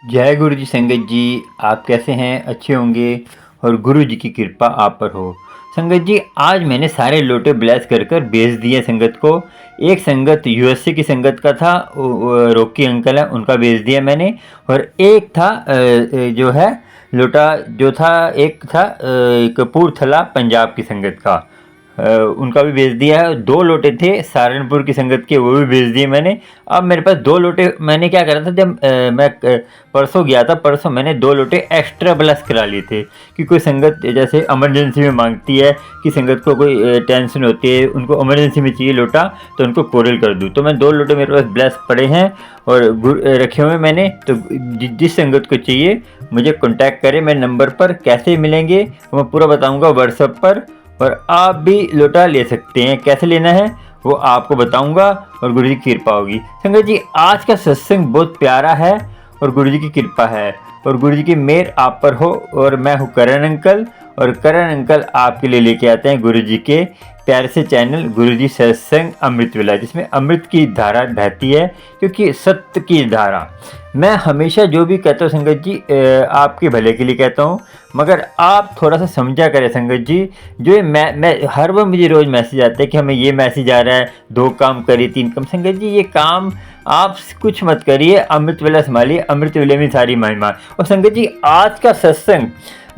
जय गुरु जी संगत जी। आप कैसे हैं? अच्छे होंगे और गुरु जी की कृपा आप पर हो। संगत जी, आज मैंने सारे लोटे ब्लेस कर कर बेच दिए संगत को। एक संगत यूएसए की संगत का था, रॉकी अंकल है, उनका बेच दिया मैंने। और एक था जो है लोटा, जो था एक था कपूरथला पंजाब की संगत का, उनका भी भेज दिया है। दो लोटे थे सहारनपुर की संगत के, वो भी भेज दिए मैंने। अब मेरे पास दो लोटे, मैंने क्या करा था जब मैं परसों गया था, परसों मैंने दो लोटे एक्स्ट्रा ब्लस करा लिए थे कि कोई संगत जैसे इमरजेंसी में मांगती है कि संगत को कोई टेंशन होती है, उनको इमरजेंसी में चाहिए लोटा, तो उनको कोरल कर दूँ। तो मैं दो लोटे मेरे पास ब्लस पड़े हैं और रखे हुए मैंने। तो जिस संगत को चाहिए मुझे कॉन्टैक्ट करें मेरे नंबर पर। कैसे मिलेंगे वो मैं पूरा बताऊँगा व्हाट्सएप पर। और आप भी लोटा ले सकते हैं, कैसे लेना है वो आपको बताऊंगा और गुरु जी की कृपा होगी। संगत जी, आज का सत्संग बहुत प्यारा है और गुरु जी की कृपा है और गुरु जी की मेहर आप पर हो। और मैं हूँ करण अंकल, और करण अंकल आपके लिए लेके आते हैं गुरु जी के प्यारे से चैनल गुरु जी सत्संग अमृत वेला, जिसमें अमृत की धारा बहती है, क्योंकि सत्य की धारा। मैं हमेशा जो भी कहता हूँ संगत जी, आपके भले के लिए कहता हूँ, मगर आप थोड़ा सा समझा करें संगत जी। जो ये मैं हर बार मुझे रोज़ मैसेज आता है कि हमें ये मैसेज आ रहा है, 2 काम करिए 3 काम। संगत जी, ये काम आप कुछ मत करिए, अमृत वेला संभालिए, अमृत वेले में सारी महिमा। और संगत जी, आज का सत्संग,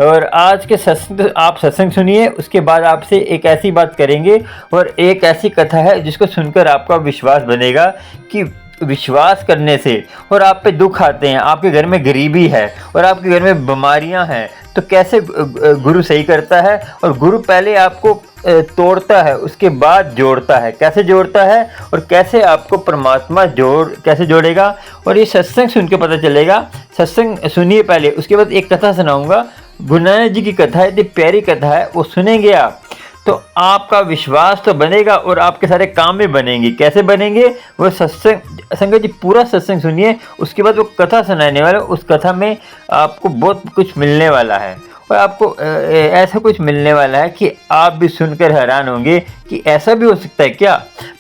और आज के सत्संग, आप सत्संग सुनिए, उसके बाद आपसे एक ऐसी बात करेंगे और एक ऐसी कथा है जिसको सुनकर आपका विश्वास बनेगा कि विश्वास करने से, और आप पे दुख आते हैं, आपके घर में गरीबी है और आपके घर में बीमारियां हैं, तो कैसे गुरु सही करता है। और गुरु पहले आपको तोड़ता है, उसके बाद जोड़ता है। कैसे जोड़ता है और कैसे आपको परमात्मा कैसे जोड़ेगा, और ये सत्संग सुन के पता चलेगा। सत्संग सुनिए पहले, उसके बाद एक कथा सुनाऊंगा। गुरु नानक जी की कथा है, इतनी प्यारी कथा है, वो सुनेंगे आप तो आपका विश्वास तो बनेगा और आपके सारे काम भी बनेंगे। कैसे बनेंगे वो सत्संग, संगत जी पूरा सत्संग सुनिए, उसके बाद वो कथा सुनाने वाला, उस कथा में आपको बहुत कुछ मिलने वाला है। और आपको ऐसा कुछ मिलने वाला है कि आप भी सुनकर हैरान होंगे कि ऐसा भी हो सकता है क्या।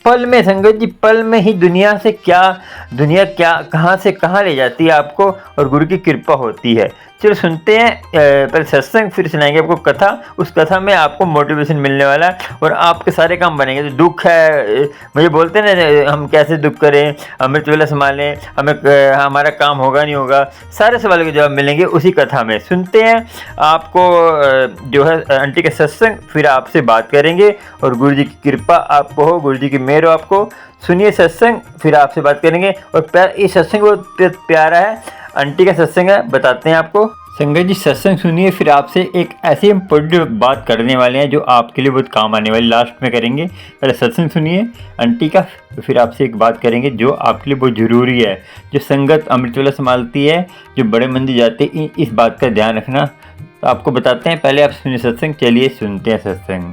पल में संगत जी, पल में ही दुनिया क्या कहाँ से कहाँ ले जाती है आपको, और गुरु की कृपा होती है। चलो सुनते हैं पहले सत्संग, फिर सुनाएंगे आपको कथा। उस कथा में आपको मोटिवेशन मिलने वाला है और आपके सारे काम बनेंगे। तो दुख है, मुझे बोलते हैं ना हम कैसे दुख करें, अमृत वेला संभालें, हमें हमारा काम होगा नहीं होगा, सारे सवालों के जवाब मिलेंगे उसी कथा में। सुनते हैं आपको जो है आंटी के सत्संग, फिर आपसे बात करेंगे और गुरु जी की कृपा आपको हो, गुरु जी की मेहर हो आपको। सुनिए सत्संग, फिर आपसे बात करेंगे। और ये सत्संग बहुत प्यारा है, आंटी का सत्संग है, बताते हैं आपको। संगत जी सत्संग सुनिए, फिर आपसे एक ऐसी इम्पोर्टेंट बात करने वाले हैं जो आपके लिए बहुत काम आने वाली, लास्ट में करेंगे। पहले सत्संग सुनिए आंटी का, फिर आपसे एक बात करेंगे जो आपके लिए बहुत ज़रूरी है। जो संगत अमृत वेला संभालती है, जो बड़े मंदिर जाते हैं, इस बात का ध्यान रखना। तो आपको बताते हैं, पहले आप सुनिए सत्संग। चलिए सुनते हैं सत्संग,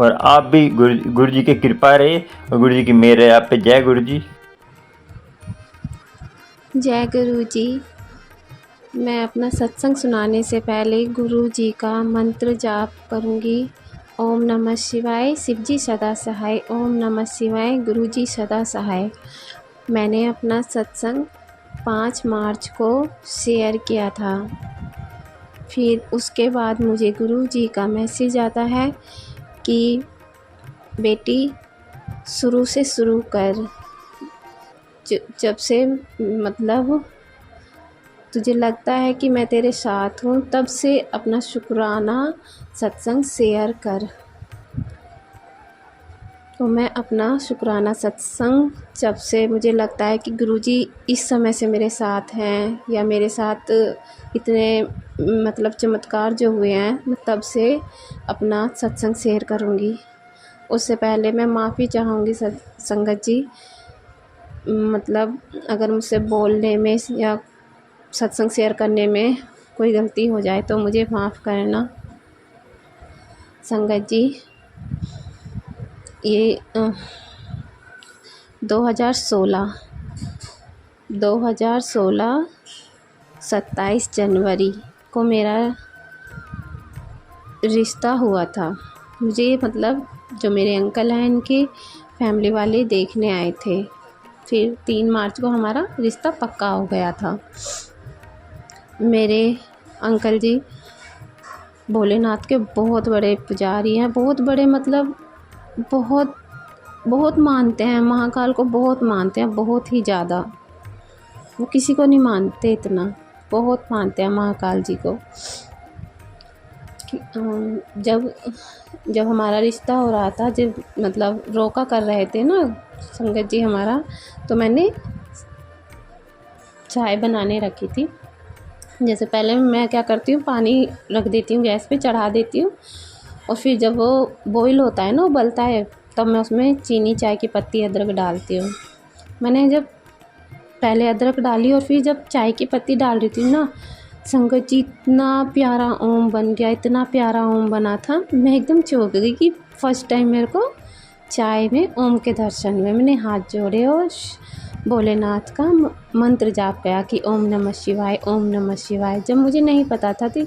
और आप भी गुरु जी की कृपा रहे और गुरु जी की मेहर है आप पे। जय गुरु जी। जय गुरु जी। मैं अपना सत्संग सुनाने से पहले गुरु जी का मंत्र जाप करूंगी। ओम नमः शिवाय, शिव जी सदा सहाय। ओम नमः शिवाय, गुरु जी सदा सहाय। मैंने अपना सत्संग 5 मार्च को शेयर किया था। फिर उसके बाद मुझे गुरु जी का मैसेज आता है कि बेटी शुरू से शुरू कर, जब से मतलब तुझे लगता है कि मैं तेरे साथ हूँ, तब से अपना शुक्राना सत्संग शेयर कर। तो मैं अपना शुक्राना सत्संग, जब से मुझे लगता है कि गुरुजी इस समय से मेरे साथ हैं, या मेरे साथ इतने मतलब चमत्कार जो हुए हैं, मैं तब से अपना सत्संग शेयर करूँगी। उससे पहले मैं माफ़ी चाहूँगी संगत जी, मतलब अगर मुझसे बोलने में या सत्संग शेयर करने में कोई गलती हो जाए तो मुझे माफ़ करना संगत जी। ये 2016 27 जनवरी को मेरा रिश्ता हुआ था। मुझे मतलब जो मेरे अंकल हैं, इनके फैमिली वाले देखने आए थे। फिर 3 मार्च को हमारा रिश्ता पक्का हो गया था। मेरे अंकल जी भोलेनाथ के बहुत बड़े पुजारी हैं, बहुत बड़े मतलब बहुत बहुत मानते हैं, महाकाल को बहुत मानते हैं, बहुत ही ज़्यादा। वो किसी को नहीं मानते इतना, बहुत मानते हैं महाकाल जी को। जब जब हमारा रिश्ता हो रहा था, जब मतलब रोका कर रहे थे ना संगत जी हमारा, तो मैंने चाय बनाने रखी थी। जैसे पहले मैं क्या करती हूँ, पानी रख देती हूँ गैस पे, चढ़ा देती हूँ, और फिर जब वो बॉईल होता है ना, उबलता है, तब मैं उसमें चीनी, चाय की पत्ती, अदरक डालती हूँ। मैंने जब पहले अदरक डाली और फिर जब चाय की पत्ती डाल रही थी ना, संगत जी इतना प्यारा ओम बन गया, इतना प्यारा ओम बना था, मैं एकदम चौंक गई कि फ़र्स्ट टाइम मेरे को चाय में ओम के दर्शन हुए। मैंने हाथ जोड़े और भोलेनाथ का मंत्र जाप किया कि ओम नमः शिवाय, ओम नमः शिवाय। जब मुझे नहीं पता था कि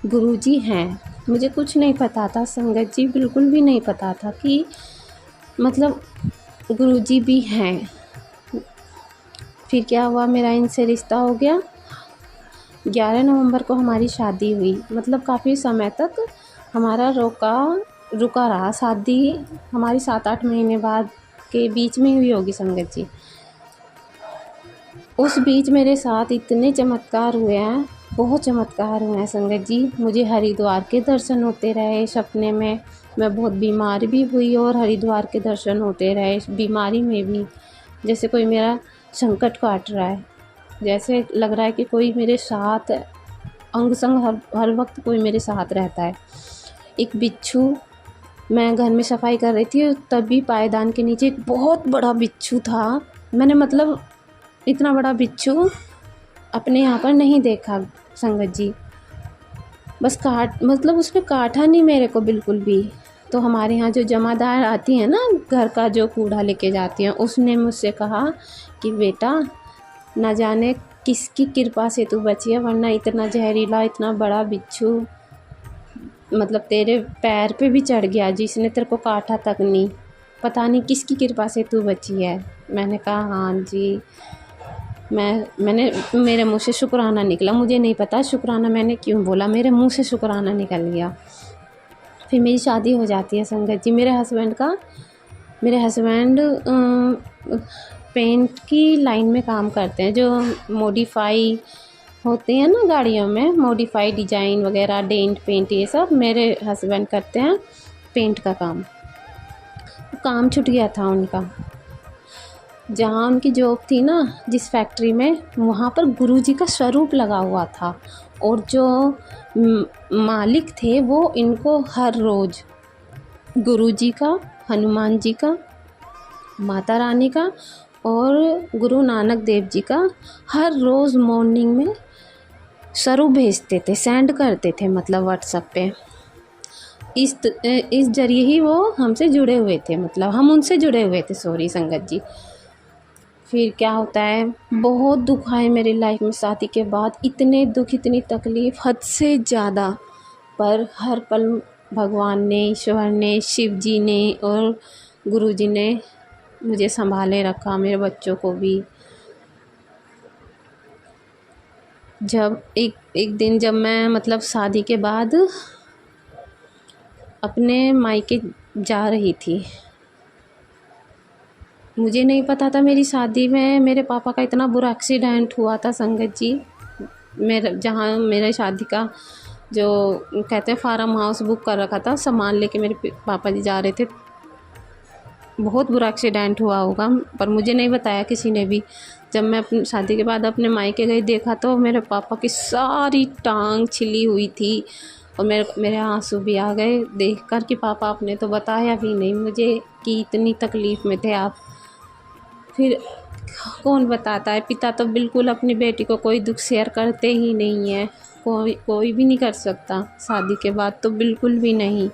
गुरुजी हैं, मुझे कुछ नहीं पता था संगत जी, बिल्कुल भी नहीं पता था कि मतलब गुरुजी भी हैं। फिर क्या हुआ, मेरा इनसे रिश्ता हो गया। 11 नवंबर को हमारी शादी हुई। मतलब काफ़ी समय तक हमारा रुका रहा शादी, हमारी 7-8 महीने बाद के बीच में हुई होगी संगत जी। उस बीच मेरे साथ इतने चमत्कार हुए हैं, बहुत चमत्कार हुए हैं संगत जी। मुझे हरिद्वार के दर्शन होते रहे सपने में। मैं बहुत बीमार भी हुई और हरिद्वार के दर्शन होते रहे बीमारी में भी। जैसे कोई मेरा संकट काट रहा है, जैसे लग रहा है कि कोई मेरे साथ अंग संग हर वक्त कोई मेरे साथ रहता है। एक बिच्छू, मैं घर में सफाई कर रही थी, तभी पायदान के नीचे एक बहुत बड़ा बिच्छू था। मैंने मतलब इतना बड़ा बिच्छू अपने यहाँ पर नहीं देखा संगत जी। बस मतलब उसने काटा नहीं मेरे को बिल्कुल भी। तो हमारे यहाँ जो जमादार आती है ना, घर का जो कूड़ा लेके जाती हैं, उसने मुझसे कहा कि बेटा, न जाने किसकी कृपा से तू बची है, वरना इतना जहरीला, इतना बड़ा बिच्छू मतलब तेरे पैर पे भी चढ़ गया, जिसने तेरे को काटा तक नहीं। पता नहीं किसकी कृपा से तू बची है। मैंने कहा हाँ जी। मैंने मेरे मुँह से शुक्राना निकला। मुझे नहीं पता शुक्राना मैंने क्यों बोला, मेरे मुँह से शुक्राना निकल गया। फिर मेरी शादी हो जाती है संगत जी। मेरे हस्बैंड पेंट की लाइन में काम करते हैं, जो मॉडिफाई होते हैं ना गाड़ियों में, मॉडिफाई डिज़ाइन वगैरह, डेंट पेंट, ये सब मेरे हस्बैंड करते हैं, पेंट का काम छूट गया था उनका। जहाँ उनकी जॉब थी ना, जिस फैक्ट्री में, वहाँ पर गुरुजी का स्वरूप लगा हुआ था, और जो मालिक थे वो इनको हर रोज़ गुरुजी का, हनुमान जी का, माता रानी का और गुरु नानक देव जी का हर रोज़ मॉर्निंग में स्वरूप भेजते थे, सेंड करते थे, मतलब व्हाट्सएप पे। इस जरिए ही वो हमसे जुड़े हुए थे, मतलब हम उनसे जुड़े हुए थे, सॉरी संगत जी। फिर क्या होता है, बहुत दुख आए मेरी लाइफ में शादी के बाद, इतने दुख, इतनी तकलीफ़, हद से ज़्यादा। पर हर पल भगवान ने, ईश्वर ने, शिव जी ने और गुरु जी ने मुझे संभाले रखा, मेरे बच्चों को भी। जब एक दिन जब मैं मतलब शादी के बाद अपने मायके जा रही थी, मुझे नहीं पता था मेरी शादी में मेरे पापा का इतना बुरा एक्सीडेंट हुआ था संगत जी। जहाँ मेरे शादी का जो कहते हैं फार्म हाउस बुक कर रखा था, सामान लेके मेरे पापा जी जा रहे थे, बहुत बुरा एक्सीडेंट हुआ होगा, पर मुझे नहीं बताया किसी ने भी। जब मैं अपनी शादी के बाद अपने मायके गई, देखा तो मेरे पापा की सारी टांग छिली हुई थी, और मेरे आंसू भी आ गए देखकर कि पापा आपने तो बताया भी नहीं मुझे कि इतनी तकलीफ़ में थे आप। फिर कौन बताता है, पिता तो बिल्कुल अपनी बेटी को कोई दुख शेयर करते ही नहीं है, कोई भी नहीं कर सकता, शादी के बाद तो बिल्कुल भी नहीं।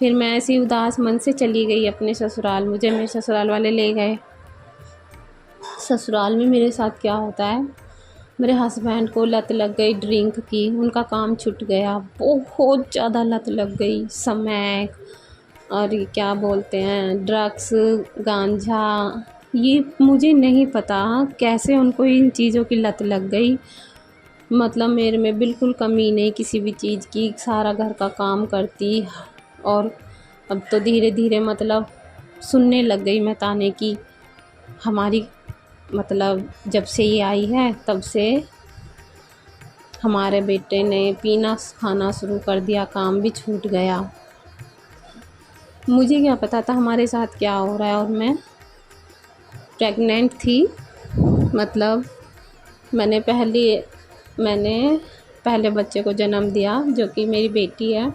फिर मैं ऐसी उदास मन से चली गई अपने ससुराल। मुझे मेरे ससुराल वाले ले गए। ससुराल में मेरे साथ क्या होता है, मेरे हस्बैंड को लत लग गई ड्रिंक की, उनका काम छूट गया, बहुत ज़्यादा लत लग गई, स्मैक और ये क्या बोलते हैं, ड्रग्स, गांजा, ये मुझे नहीं पता कैसे उनको इन चीज़ों की लत लग गई। मतलब मेरे में बिल्कुल कमी नहीं किसी भी चीज़ की, सारा घर का काम करती। और अब तो धीरे धीरे मतलब सुनने लग गई मैं ताने की। हमारी मतलब जब से ये आई है तब से हमारे बेटे ने पीना खाना शुरू कर दिया, काम भी छूट गया। मुझे क्या पता था हमारे साथ क्या हो रहा है। और मैं प्रेग्नेंट थी, मतलब मैंने पहले बच्चे को जन्म दिया जो कि मेरी बेटी है।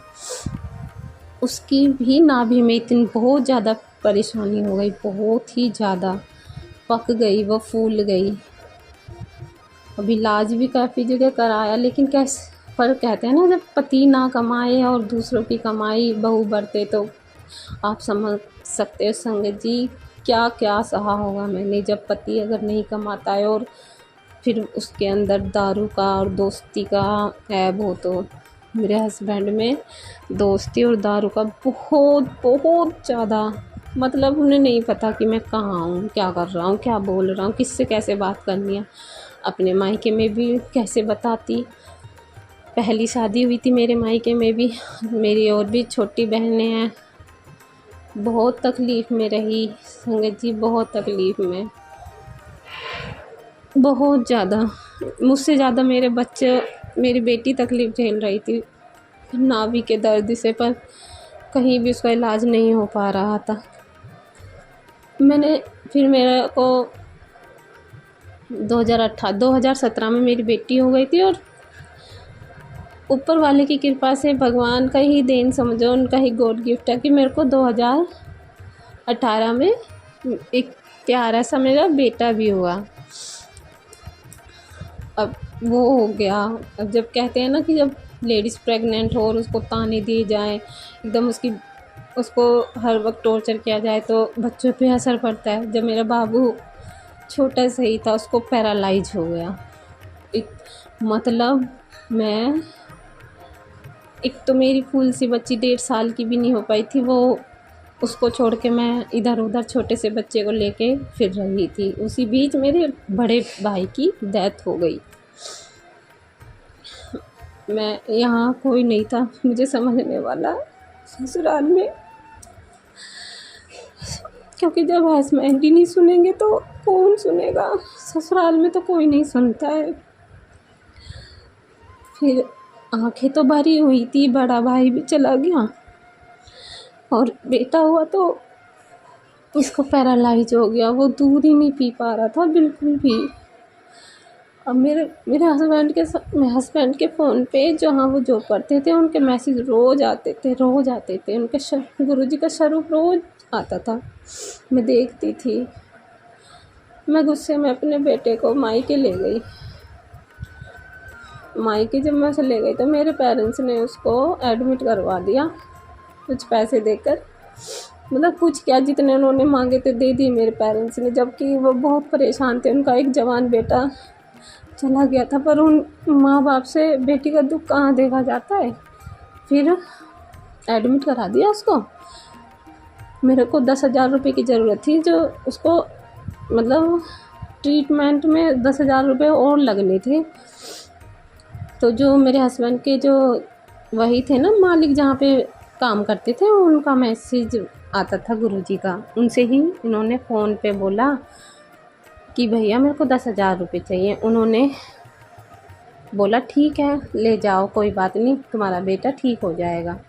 उसकी भी नाभि में इतनी बहुत ज़्यादा परेशानी हो गई, बहुत ही ज़्यादा पक गई, वो फूल गई। अब इलाज भी काफ़ी जगह कराया, लेकिन कैसे, पर कहते हैं ना जब पति ना कमाए और दूसरों की कमाई बहू बरते, तो आप समझ सकते हो संगत जी क्या क्या सहा होगा मैंने। जब पति अगर नहीं कमाता है और फिर उसके अंदर दारू का और दोस्ती का ऐब हो, तो मेरे हस्बैंड में दोस्ती और दारू का बहुत बहुत ज़्यादा, मतलब उन्हें नहीं पता कि मैं कहाँ हूँ, क्या कर रहा हूँ, क्या बोल रहा हूँ, किससे कैसे बात करनी है। अपने मायके में भी कैसे बताती। पहली शादी हुई थी मेरे मायके में भी, मेरी और भी छोटी बहनें हैं। बहुत तकलीफ़ में रही संगत जी, बहुत तकलीफ़ में, बहुत ज़्यादा। मुझसे ज़्यादा मेरी बेटी तकलीफ़ झेल रही थी नाभि के दर्द से, पर कहीं भी उसका इलाज नहीं हो पा रहा था। फिर मेरे को 2017 में मेरी बेटी हो गई थी। और ऊपर वाले की कृपा से, भगवान का ही देन समझो, उनका ही गॉड गिफ्ट है कि मेरे को 2018 में एक प्यारा सा मेरा बेटा भी हुआ। अब वो हो गया। अब जब कहते हैं ना कि जब लेडीज़ प्रेग्नेंट हो और उसको ताने दिए जाएं, एकदम उसको हर वक्त टॉर्चर किया जाए, तो बच्चों पे असर पड़ता है। जब मेरा बाबू छोटा सही था, उसको पैरालाइज हो गया। मतलब मैं, एक तो मेरी फूल सी बच्ची 1.5 साल की भी नहीं हो पाई थी, वो उसको छोड़ के मैं इधर उधर छोटे से बच्चे को लेके फिर रही थी। उसी बीच मेरे बड़े भाई की डेथ हो गई। मैं यहाँ कोई नहीं था मुझे समझने वाला ससुराल में, क्योंकि जब हस्बैंड ही नहीं सुनेंगे तो कौन सुनेगा। ससुराल में तो कोई नहीं सुनता है। फिर आंखें तो भरी हुई थी, बड़ा भाई भी चला गया और बेटा हुआ तो इसको पैरालाइज हो गया। वो दूध ही नहीं पी पा रहा था बिल्कुल भी। अब मेरे हस्बैंड के फ़ोन पे, जहाँ वो जॉब करते थे, उनके मैसेज रोज़ आते थे। उनके गुरुजी का स्वरूप रोज़ आता था, मैं देखती थी। मैं गुस्से में अपने बेटे को मायके ले गई। मायके जब मैं उसे ले गई तो मेरे पेरेंट्स ने उसको एडमिट करवा दिया, कुछ पैसे देकर। मतलब कुछ क्या, जितने उन्होंने मांगे थे दे दिए मेरे पेरेंट्स ने, जबकि वो बहुत परेशान थे। उनका एक जवान बेटा चला गया था, पर उन माँ बाप से बेटी का दुख कहाँ देखा जाता है। फिर एडमिट करा दिया उसको। मेरे को 10,000 रुपये की ज़रूरत थी, जो उसको मतलब ट्रीटमेंट में 10,000 रुपये और लगने थे। तो जो मेरे हस्बैंड के जो वही थे ना मालिक, जहाँ पे काम करते थे, उनका मैसेज आता था गुरुजी का। उनसे ही इन्होंने फ़ोन पे बोला कि भैया मेरे को 10,000 रुपये चाहिए। उन्होंने बोला ठीक है ले जाओ, कोई बात नहीं, तुम्हारा बेटा ठीक हो जाएगा,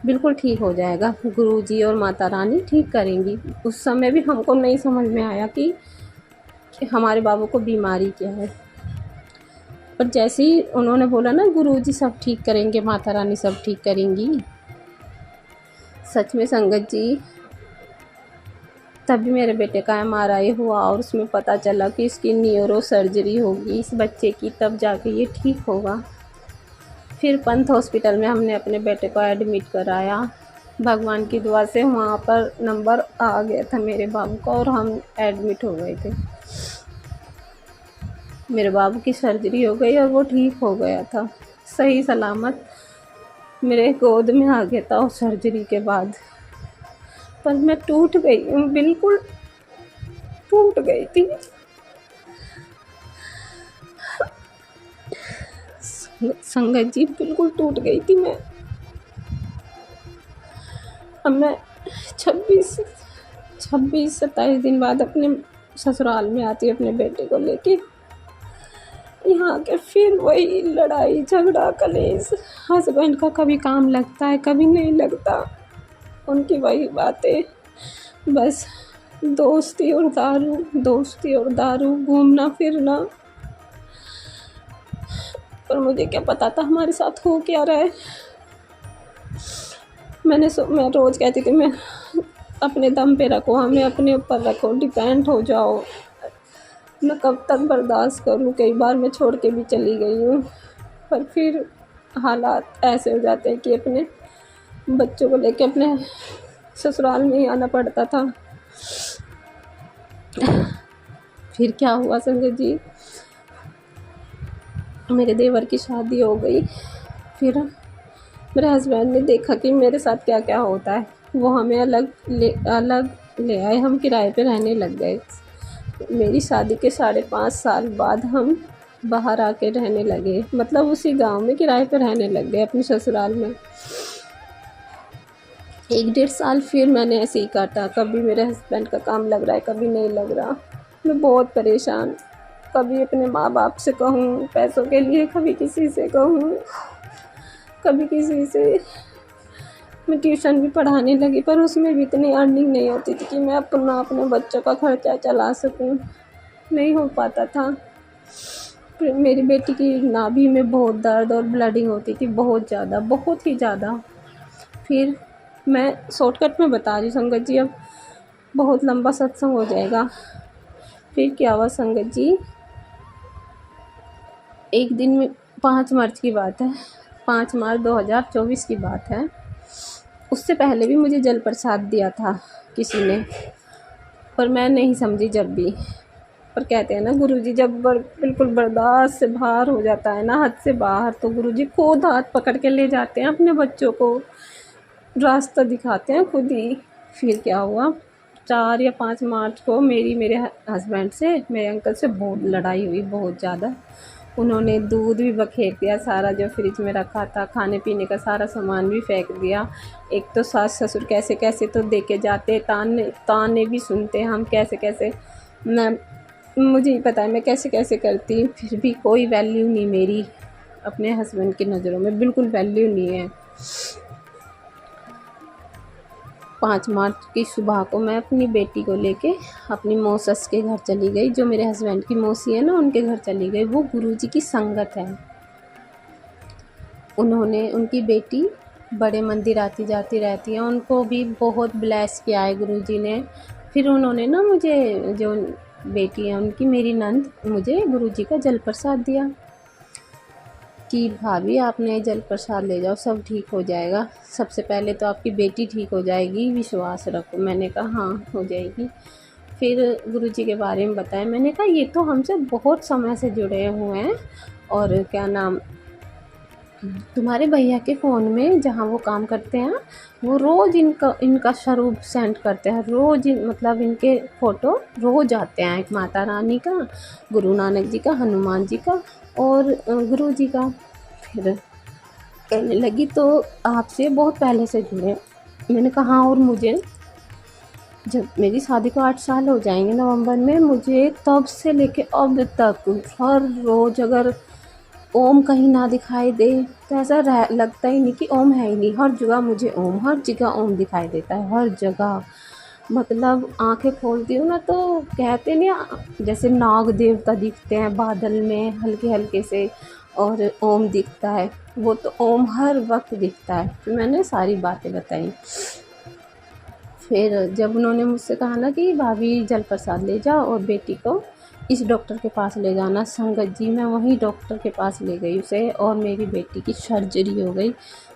बिल्कुल ठीक हो जाएगा, गुरुजी और माता रानी ठीक करेंगी। उस समय भी हमको नहीं समझ में आया कि हमारे बाबू को बीमारी क्या है। पर जैसे ही उन्होंने बोला ना गुरुजी सब ठीक करेंगे, माता रानी सब ठीक करेंगी, सच में संगत जी, तभी मेरे बेटे का MRI हुआ और उसमें पता चला कि इसकी न्यूरो सर्जरी होगी इस बच्चे की, तब जाके ये ठीक होगा। फिर पंथ हॉस्पिटल में हमने अपने बेटे को एडमिट कराया। भगवान की दुआ से वहाँ पर नंबर आ गया था मेरे बाबू का और हम एडमिट हो गए थे। मेरे बाबू की सर्जरी हो गई और वो ठीक हो गया था, सही सलामत मेरे गोद में आ गया था उस सर्जरी के बाद। पर मैं टूट गई हूँ, बिल्कुल टूट गई थी। संगत जी बिल्कुल टूट गई थी मैं। अब मैं 26-27 दिन बाद अपने ससुराल में आती हूँ अपने बेटे को लेके। यहाँ के फिर वही लड़ाई झगड़ा कलेश। हस्बैंड का कभी काम लगता है कभी नहीं लगता, उनकी वही बातें, बस दोस्ती और दारू, दोस्ती और दारू, घूमना फिरना। पर मुझे क्या पता था हमारे साथ हो क्या रहा है। मैं रोज़ कहती थी मैं अपने दम पे रखो, हमें अपने ऊपर रखो, डिपेंड हो जाओ। मैं कब तक बर्दाश्त करूँ। कई बार मैं छोड़ के भी चली गई हूँ, पर फिर हालात ऐसे हो जाते हैं कि अपने बच्चों को लेके अपने ससुराल में ही आना पड़ता था। फिर क्या हुआ संजय जी, मेरे देवर की शादी हो गई। फिर मेरे हस्बैंड ने देखा कि मेरे साथ क्या क्या होता है, वो हमें अलग ले आए। हम किराए पे रहने लग गए। मेरी शादी के 5.5 साल बाद हम बाहर आके रहने लगे, मतलब उसी गांव में किराए पे रहने लग गए अपने ससुराल में। 1-1.5 साल फिर मैंने ऐसे ही काटा। कभी मेरे हस्बैंड का काम लग रहा है कभी नहीं लग रहा। मैं बहुत परेशान, कभी अपने माँ बाप से कहूँ पैसों के लिए, कभी किसी से कहूँ, कभी किसी से। मैं ट्यूशन भी पढ़ाने लगी पर उसमें भी इतनी अर्निंग नहीं होती थी कि मैं अपने बच्चों का खर्चा चला सकूं, नहीं हो पाता था। फिर मेरी बेटी की नाभि में बहुत दर्द और ब्लीडिंग होती थी, बहुत ज़्यादा, बहुत ही ज़्यादा। फिर मैं शॉर्टकट में बता रही हूँ संगत जी, अब बहुत लंबा सत्संग हो जाएगा। फिर क्या हुआ संगत जी, एक दिन में 5 मार्च की बात है, 5 मार्च 2024 की बात है। उससे पहले भी मुझे जल प्रसाद दिया था किसी ने, पर मैं नहीं समझी जब भी। पर कहते हैं ना गुरुजी, जब बिल्कुल बर्दाश्त से बाहर हो जाता है ना, हद से बाहर, तो गुरुजी खुद हाथ पकड़ के ले जाते हैं अपने बच्चों को, रास्ता दिखाते हैं खुद ही। फिर क्या हुआ, 4 या 5 मार्च को मेरे हस्बैंड से, मेरे अंकल से बहुत लड़ाई हुई, बहुत ज़्यादा। उन्होंने दूध भी बखेर दिया, सारा जो फ्रिज में रखा था खाने पीने का सारा सामान भी फेंक दिया। एक तो सास ससुर कैसे कैसे तो दे के जाते, ताने भी सुनते हम कैसे कैसे। मुझे ही पता है मैं कैसे कैसे करती, फिर भी कोई वैल्यू नहीं मेरी अपने हस्बैंड की नज़रों में, बिल्कुल वैल्यू नहीं है। 5 मार्च की सुबह को मैं अपनी बेटी को लेके अपनी मौसस के घर चली गई, जो मेरे हस्बैंड की मौसी है ना, उनके घर चली गई। वो गुरुजी की संगत है। उनकी बेटी बड़े मंदिर आती जाती रहती है, उनको भी बहुत ब्लेस किया है गुरुजी ने। फिर उन्होंने ना मुझे, जो बेटी है उनकी, मेरी नंद, मुझे गुरुजी का जल प्रसाद दिया कि भाभी आपने जल प्रसाद ले जाओ, सब ठीक हो जाएगा। सबसे पहले तो आपकी बेटी ठीक हो जाएगी, विश्वास रखो। मैंने कहा हाँ हो जाएगी। फिर गुरुजी के बारे में बताया। मैंने कहा ये तो हमसे बहुत समय से जुड़े हुए हैं, और क्या नाम, तुम्हारे भैया के फ़ोन में जहाँ वो काम करते हैं, वो रोज़ इनका स्वरूप सेंड करते हैं, रोज़ मतलब इनके फ़ोटो रोज़ आते हैं, एक माता रानी का, गुरु नानक जी का, हनुमान जी का और गुरु जी का। फिर कहने लगी तो आपसे बहुत पहले से जुड़े। मैंने कहा हाँ, और मुझे जब मेरी शादी को 8 साल हो जाएंगे नवंबर में, मुझे तब से लेके अब तक हर रोज़ अगर ओम कहीं ना दिखाई दे तो ऐसा लगता ही नहीं कि ओम है ही नहीं। हर जगह मुझे ओम, हर जगह ओम दिखाई देता है, हर जगह। मतलब आंखें खोलती हूँ ना तो कहते नहीं, जैसे नाग देवता दिखते हैं बादल में हल्के हल्के से, और ओम दिखता है, वो तो ओम हर वक्त दिखता है। तो मैंने सारी बातें बताई। फिर जब उन्होंने मुझसे कहा ना कि भाभी जल प्रसाद ले जाओ और बेटी को इस डॉक्टर के पास ले जाना, संगत जी मैं वहीं डॉक्टर के पास ले गई उसे, और मेरी बेटी की सर्जरी हो गई।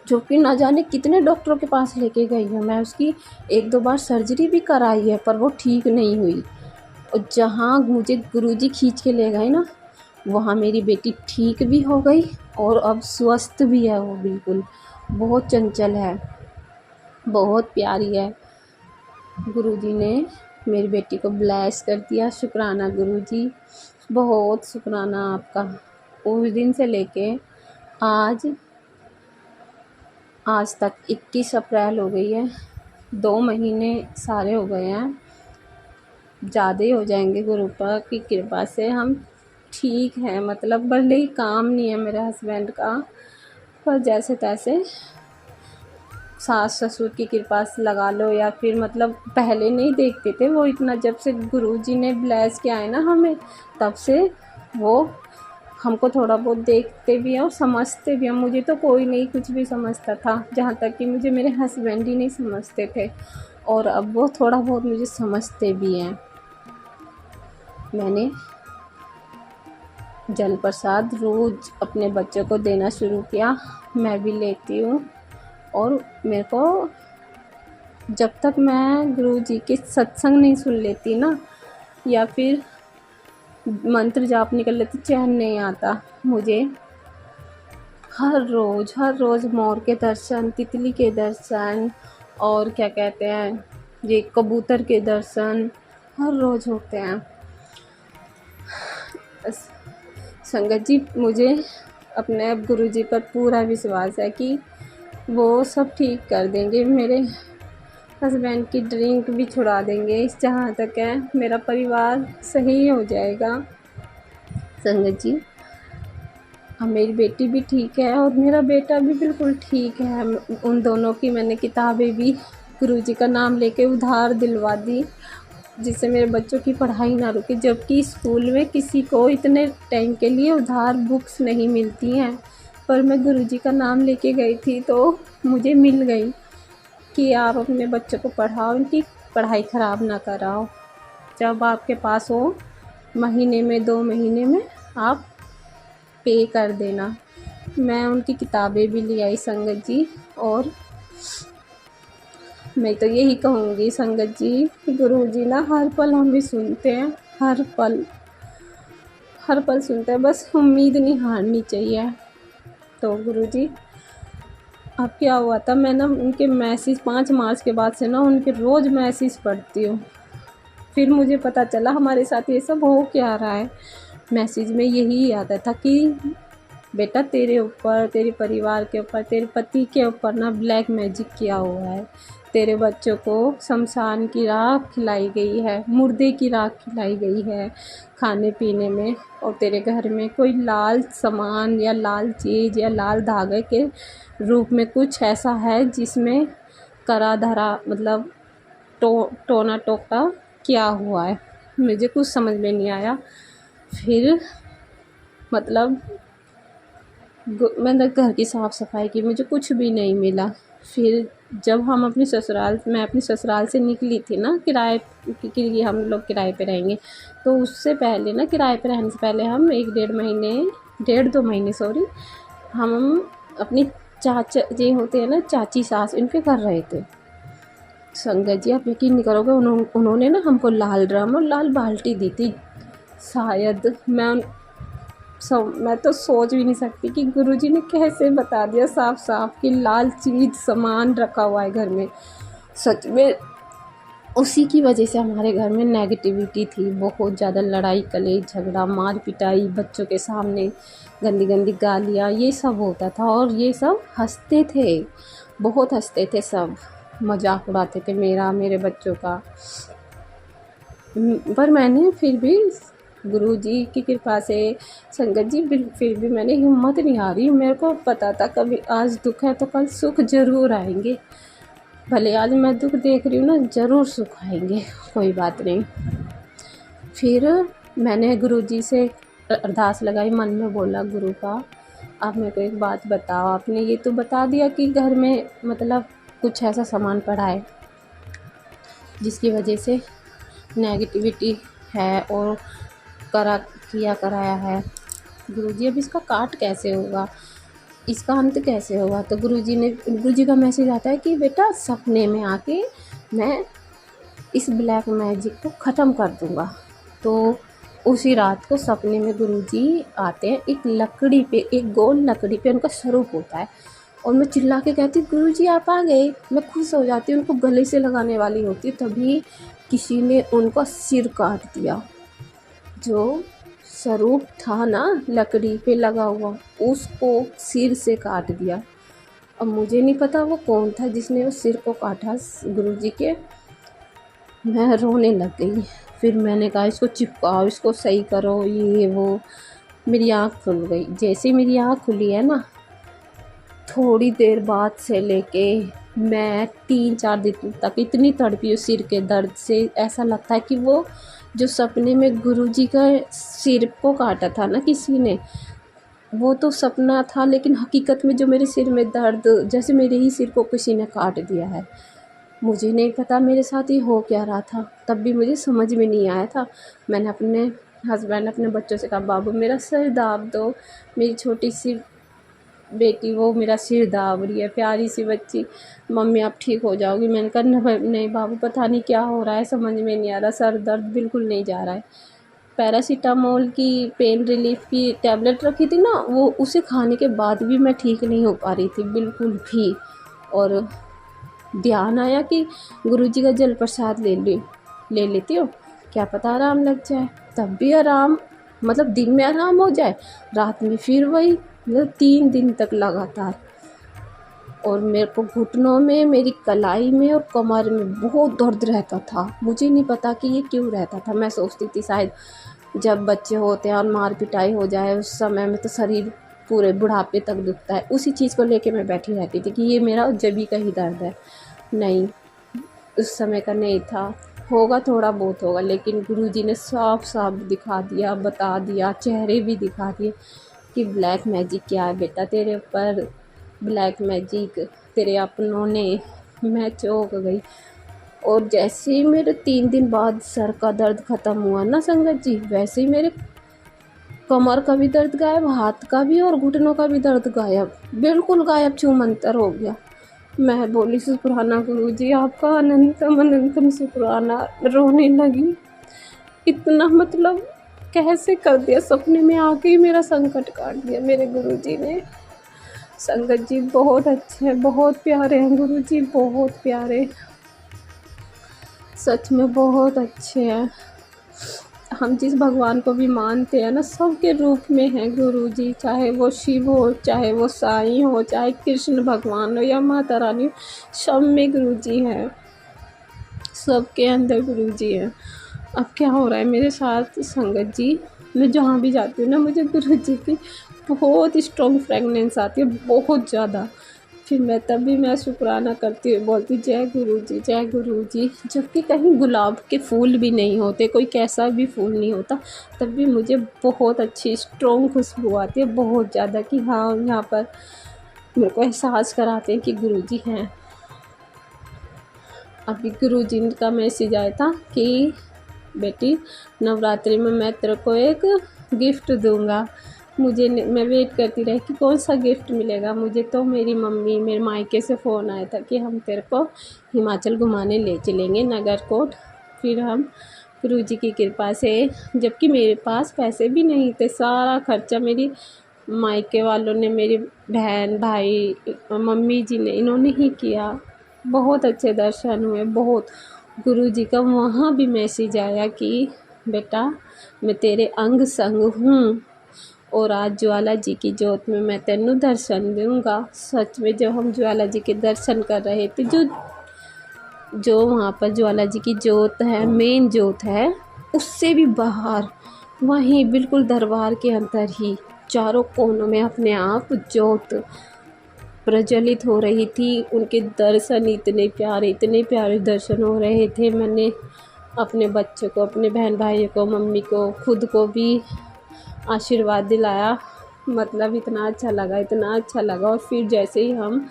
जो कि ना जाने कितने डॉक्टरों के पास लेके गई हूँ मैं, उसकी 1-2 बार सर्जरी भी कराई है, पर वो ठीक नहीं हुई। और जहाँ मुझे गुरुजी खींच के ले गए ना, वहाँ मेरी बेटी ठीक भी हो गई और अब स्वस्थ भी है। वो बिल्कुल बहुत चंचल है, बहुत प्यारी है। गुरुजी ने मेरी बेटी को ब्लेस कर दिया। शुक्राना गुरुजी, बहुत शुक्राना आपका। उस दिन से लेके आज आज तक 21 अप्रैल हो गई है, 2 महीने सारे हो गए हैं, ज़्यादा ही हो जाएंगे। गुरुपा की कृपा से हम ठीक हैं, मतलब भले ही काम नहीं है मेरे हस्बैंड का, पर जैसे तैसे सास ससुर की कृपा से लगा लो, या फिर मतलब पहले नहीं देखते थे वो इतना, जब से गुरुजी ने ब्लेस किया है ना हमें, तब से वो हमको थोड़ा बहुत देखते भी हैं और समझते भी हैं। मुझे तो कोई नहीं कुछ भी समझता था, जहाँ तक कि मुझे मेरे हस्बैंड ही नहीं समझते थे, और अब वो थोड़ा बहुत मुझे समझते भी हैं। मैंने जल प्रसाद रोज़ अपने बच्चों को देना शुरू किया, मैं भी लेती हूँ। और मेरे को जब तक मैं गुरुजी के सत्संग नहीं सुन लेती ना, या फिर मंत्र जाप नहीं कर लेती, चैन नहीं आता मुझे। हर रोज़ मोर के दर्शन, तितली के दर्शन, और क्या कहते हैं, ये कबूतर के दर्शन हर रोज़ होते हैं। संगत जी, मुझे अपने गुरुजी पर पूरा विश्वास है कि वो सब ठीक कर देंगे, मेरे हस्बैंड की ड्रिंक भी छुड़ा देंगे, जहाँ तक है मेरा परिवार सही हो जाएगा। संगत जी, अब मेरी बेटी भी ठीक है और मेरा बेटा भी बिल्कुल ठीक है। उन दोनों की मैंने किताबें भी गुरुजी का नाम लेके उधार दिलवा दी, जिससे मेरे बच्चों की पढ़ाई ना रुके, जबकि स्कूल में किसी को इतने टाइम के लिए उधार बुक्स नहीं मिलती हैं, पर मैं गुरुजी का नाम लेके गई थी तो मुझे मिल गई कि आप अपने बच्चों को पढ़ाओ, उनकी पढ़ाई ख़राब ना कराओ। जब आपके पास हो, महीने में 2 महीने में आप पे कर देना। मैं उनकी किताबें भी ले आई संगत जी, और मैं तो यही कहूँगी संगत जी, गुरुजी ना हर पल हमें सुनते हैं, हर पल सुनते हैं, बस उम्मीद नहीं हारनी चाहिए। तो गुरुजी, अब क्या हुआ था, मैं ना उनके मैसेज 5 मार्च के बाद से ना उनके रोज़ मैसेज पढ़ती हूँ। फिर मुझे पता चला हमारे साथ ये सब हो क्या रहा है। मैसेज में यही आता था कि बेटा तेरे ऊपर, तेरे परिवार के ऊपर, तेरे पति के ऊपर ना ब्लैक मैजिक किया हुआ है। तेरे बच्चों को शमशान की राख खिलाई गई है, मुर्दे की राख खिलाई गई है खाने पीने में, और तेरे घर में कोई लाल सामान या लाल चीज़ या लाल धागे के रूप में कुछ ऐसा है जिसमें करा धरा, मतलब टोना टोका किया हुआ है। मुझे कुछ समझ में नहीं आया। फिर मतलब मैंने घर की साफ़ सफाई की, मुझे कुछ भी नहीं मिला। फिर जब मैं अपनी ससुराल से निकली थी ना, किराए कि हम लोग किराए पे रहेंगे, तो उससे पहले ना, किराए पे रहने से पहले हम 1-2 महीने हम अपनी चाचा जी होते हैं ना, चाची सास, इनके घर रहे थे। संगत जी, आप यकीन नहीं करोगे, उन्होंने ना हमको लाल ड्रम और लाल बाल्टी दी थी। शायद मैं तो सोच भी नहीं सकती कि गुरुजी ने कैसे बता दिया साफ साफ कि लाल चीज़ सामान रखा हुआ है घर में। सच में उसी की वजह से हमारे घर में नेगेटिविटी थी, बहुत ज़्यादा लड़ाई कलेश झगड़ा मार पिटाई, बच्चों के सामने गंदी गंदी गालियाँ, ये सब होता था। और ये सब हंसते थे, बहुत हंसते थे, सब मजाक उड़ाते थे मेरा, मेरे बच्चों का। पर मैंने फिर भी गुरुजी की कृपा से संगत जी, फिर भी मैंने हिम्मत नहीं हारी। मेरे को पता था कभी आज दुख है तो कल सुख ज़रूर आएंगे, भले आज मैं दुख देख रही हूँ ना, ज़रूर सुख आएंगे, कोई बात नहीं। फिर मैंने गुरुजी से अरदास लगाई, मन में बोला, गुरु का आप मेरे को एक बात बताओ, आपने ये तो बता दिया कि घर में मतलब कुछ ऐसा सामान पड़ा है जिसकी वजह से नेगेटिविटी है और कराया है। गुरुजी, अब इसका काट कैसे होगा, इसका अंत कैसे होगा? तो गुरुजी का मैसेज आता है कि बेटा सपने में आके मैं इस ब्लैक मैजिक को ख़त्म कर दूँगा। तो उसी रात को सपने में गुरुजी आते हैं, एक लकड़ी पे, एक गोल लकड़ी पे उनका स्वरूप होता है, और मैं चिल्ला के कहती हूँ गुरुजी आप आ गए। मैं खुश हो जाती हूँ, उनको गले से लगाने वाली होती, तभी किसी ने उनका सिर काट दिया। जो स्वरूप था ना लकड़ी पे लगा हुआ, उसको सिर से काट दिया। अब मुझे नहीं पता वो कौन था जिसने उस सिर को काटा गुरुजी के। मैं रोने लग गई। फिर मैंने कहा इसको चिपकाओ, इसको सही करो, ये वो। मेरी आँख खुल गई। जैसे ही मेरी आँख खुली है ना, थोड़ी देर बाद से लेके मैं 3-4 दिन तक इतनी तड़पी हूँ सिर के दर्द से। ऐसा लगता है कि वो जो सपने में गुरुजी का सिर को काटा था ना किसी ने, वो तो सपना था, लेकिन हकीकत में जो मेरे सिर में दर्द, जैसे मेरे ही सिर को किसी ने काट दिया है। मुझे नहीं पता मेरे साथ ये हो क्या रहा था, तब भी मुझे समझ में नहीं आया था। मैंने अपने हस्बैंड, अपने बच्चों से कहा, बाबू मेरा सिर दाब दो। मेरी छोटी सी बेटी वो मेरा सिर दाब रही है, प्यारी सी बच्ची, मम्मी आप ठीक हो जाओगी। मैंने कहा नहीं बाबू, पता नहीं क्या हो रहा है, समझ में नहीं आ रहा, सर दर्द बिल्कुल नहीं जा रहा है। पैरासीटामोल की पेन रिलीफ की टैबलेट रखी थी ना, वो उसे खाने के बाद भी मैं ठीक नहीं हो पा रही थी बिल्कुल भी। और ध्यान आया कि गुरुजी का जल प्रसाद ले लेती हूँ, क्या पता आराम लग जाए। तब भी आराम, मतलब दिन में आराम हो जाए, रात में फिर वही, मतलब 3 दिन तक लगातार। और मेरे को घुटनों में, मेरी कलाई में और कमर में बहुत दर्द रहता था। मुझे नहीं पता कि ये क्यों रहता था। मैं सोचती थी शायद जब बच्चे होते हैं और मार पिटाई हो जाए उस समय में तो शरीर पूरे बुढ़ापे तक दुखता है, उसी चीज़ को लेके मैं बैठी रहती थी कि ये मेरा जबी का ही दर्द है। नहीं, उस समय का नहीं था। होगा, थोड़ा बहुत होगा, लेकिन गुरुजी ने साफ साफ दिखा दिया, बता दिया, चेहरे भी दिखा दिए कि ब्लैक मैजिक क्या है बेटा तेरे ऊपर, ब्लैक मैजिक तेरे अपनों ने। मैं चौंक गई। और जैसे ही मेरे 3 दिन बाद सर का दर्द ख़त्म हुआ ना संगत जी, वैसे ही मेरे कमर का भी दर्द गायब, हाथ का भी और घुटनों का भी दर्द गायब, बिल्कुल गायब, छूमंतर हो गया। मैं बोली शुक्राना गुरुजी आपका, अनंतम अनंतम शुक्राना। रोने लगी। इतना मतलब कैसे कर दिया, सपने में आके ही मेरा संकट काट दिया मेरे गुरुजी ने। संगत जी बहुत अच्छे हैं, बहुत प्यारे हैं गुरुजी, बहुत प्यारे, सच में बहुत अच्छे हैं। हम जिस भगवान को भी मानते हैं ना, सबके रूप में हैं गुरुजी, चाहे वो शिव हो, चाहे वो साईं हो, चाहे कृष्ण भगवान हो या माता रानी हो, सब में गुरुजी हैं, सबके अंदर गुरुजी हैं। अब क्या हो रहा है मेरे साथ संगत जी, मैं जहाँ भी जाती हूँ ना, मुझे गुरुजी की बहुत स्ट्रॉन्ग फ्रेगनेंस आती है, बहुत ज़्यादा। फिर मैं शुक्राना करती हूँ, बोलती जय गुरुजी, जय गुरुजी। जबकि कहीं गुलाब के फूल भी नहीं होते, कोई कैसा भी फूल नहीं होता, तब भी मुझे बहुत अच्छी स्ट्रॉन्ग खुशबू आती है, बहुत ज़्यादा, कि हाँ यहाँ पर मेरे को एहसास कराते हैं कि गुरुजी हैं। अभी गुरुजी का मैसेज आया था कि बेटी नवरात्रि में मैं तेरे को एक गिफ्ट दूंगा। मैं वेट करती रही कि कौन सा गिफ्ट मिलेगा मुझे। तो मेरी मम्मी, मेरे मायके से फ़ोन आया था कि हम तेरे को हिमाचल घुमाने ले चलेंगे, नगरकोट। फिर हम गुरुजी की कृपा से, जबकि मेरे पास पैसे भी नहीं थे, सारा खर्चा मेरी मायके वालों ने, मेरी बहन भाई, मम्मी जी ने, इन्होंने ही किया। बहुत अच्छे दर्शन हुए, बहुत। गुरुजी का वहाँ भी मैसेज आया कि बेटा मैं तेरे अंग संग हूँ और आज ज्वाला जी की जोत में मैं तेनू दर्शन दूंगा। सच में जब हम ज्वाला जी के दर्शन कर रहे थे, जो वहाँ पर ज्वाला जी की जोत है, मेन जोत है, उससे भी बाहर, वहीं बिल्कुल दरबार के अंदर ही चारों कोनों में अपने आप जोत प्रज्वलित हो रही थी। उनके दर्शन इतने प्यारे दर्शन हो रहे थे। मैंने अपने बच्चों को, अपने बहन भाइयों को, मम्मी को, खुद को भी आशीर्वाद दिलाया। मतलब इतना अच्छा लगा। और फिर जैसे ही हम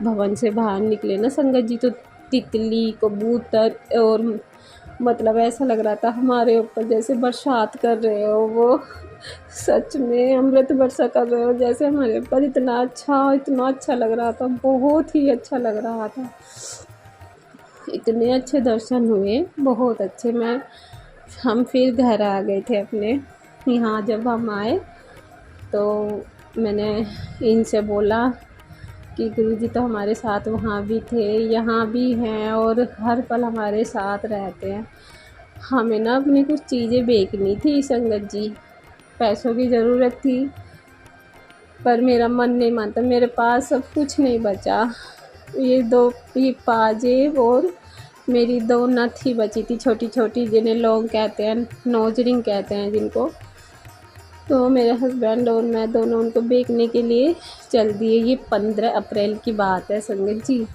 भवन से बाहर निकले ना संगत जी, तो तितली, कबूतर, और मतलब ऐसा लग रहा था हमारे ऊपर जैसे बरसात कर रहे हो, वो सच में अमृत वर्षा कर रहे हो जैसे हमारे ऊपर। इतना अच्छा लग रहा था, बहुत ही अच्छा लग रहा था। इतने अच्छे दर्शन हुए, बहुत अच्छे। हम फिर घर आ गए थे अपने यहाँ। जब हम आए तो मैंने इनसे बोला कि गुरुजी तो हमारे साथ वहाँ भी थे, यहाँ भी हैं और हर पल हमारे साथ रहते हैं। हमें ना अपनी कुछ चीज़ें बेचनी थी संगत जी, पैसों की ज़रूरत थी, पर मेरा मन नहीं मानता, मेरे पास अब कुछ नहीं बचा। ये पाजेब और मेरी 2 नथ ही बची थी छोटी छोटी, जिन्हें लोग कहते हैं नोज रिंग कहते हैं जिनको। तो मेरे हस्बैंड और मैं दोनों उनको बेचने के लिए चल दिए। ये 15 अप्रैल की बात है संगत जी।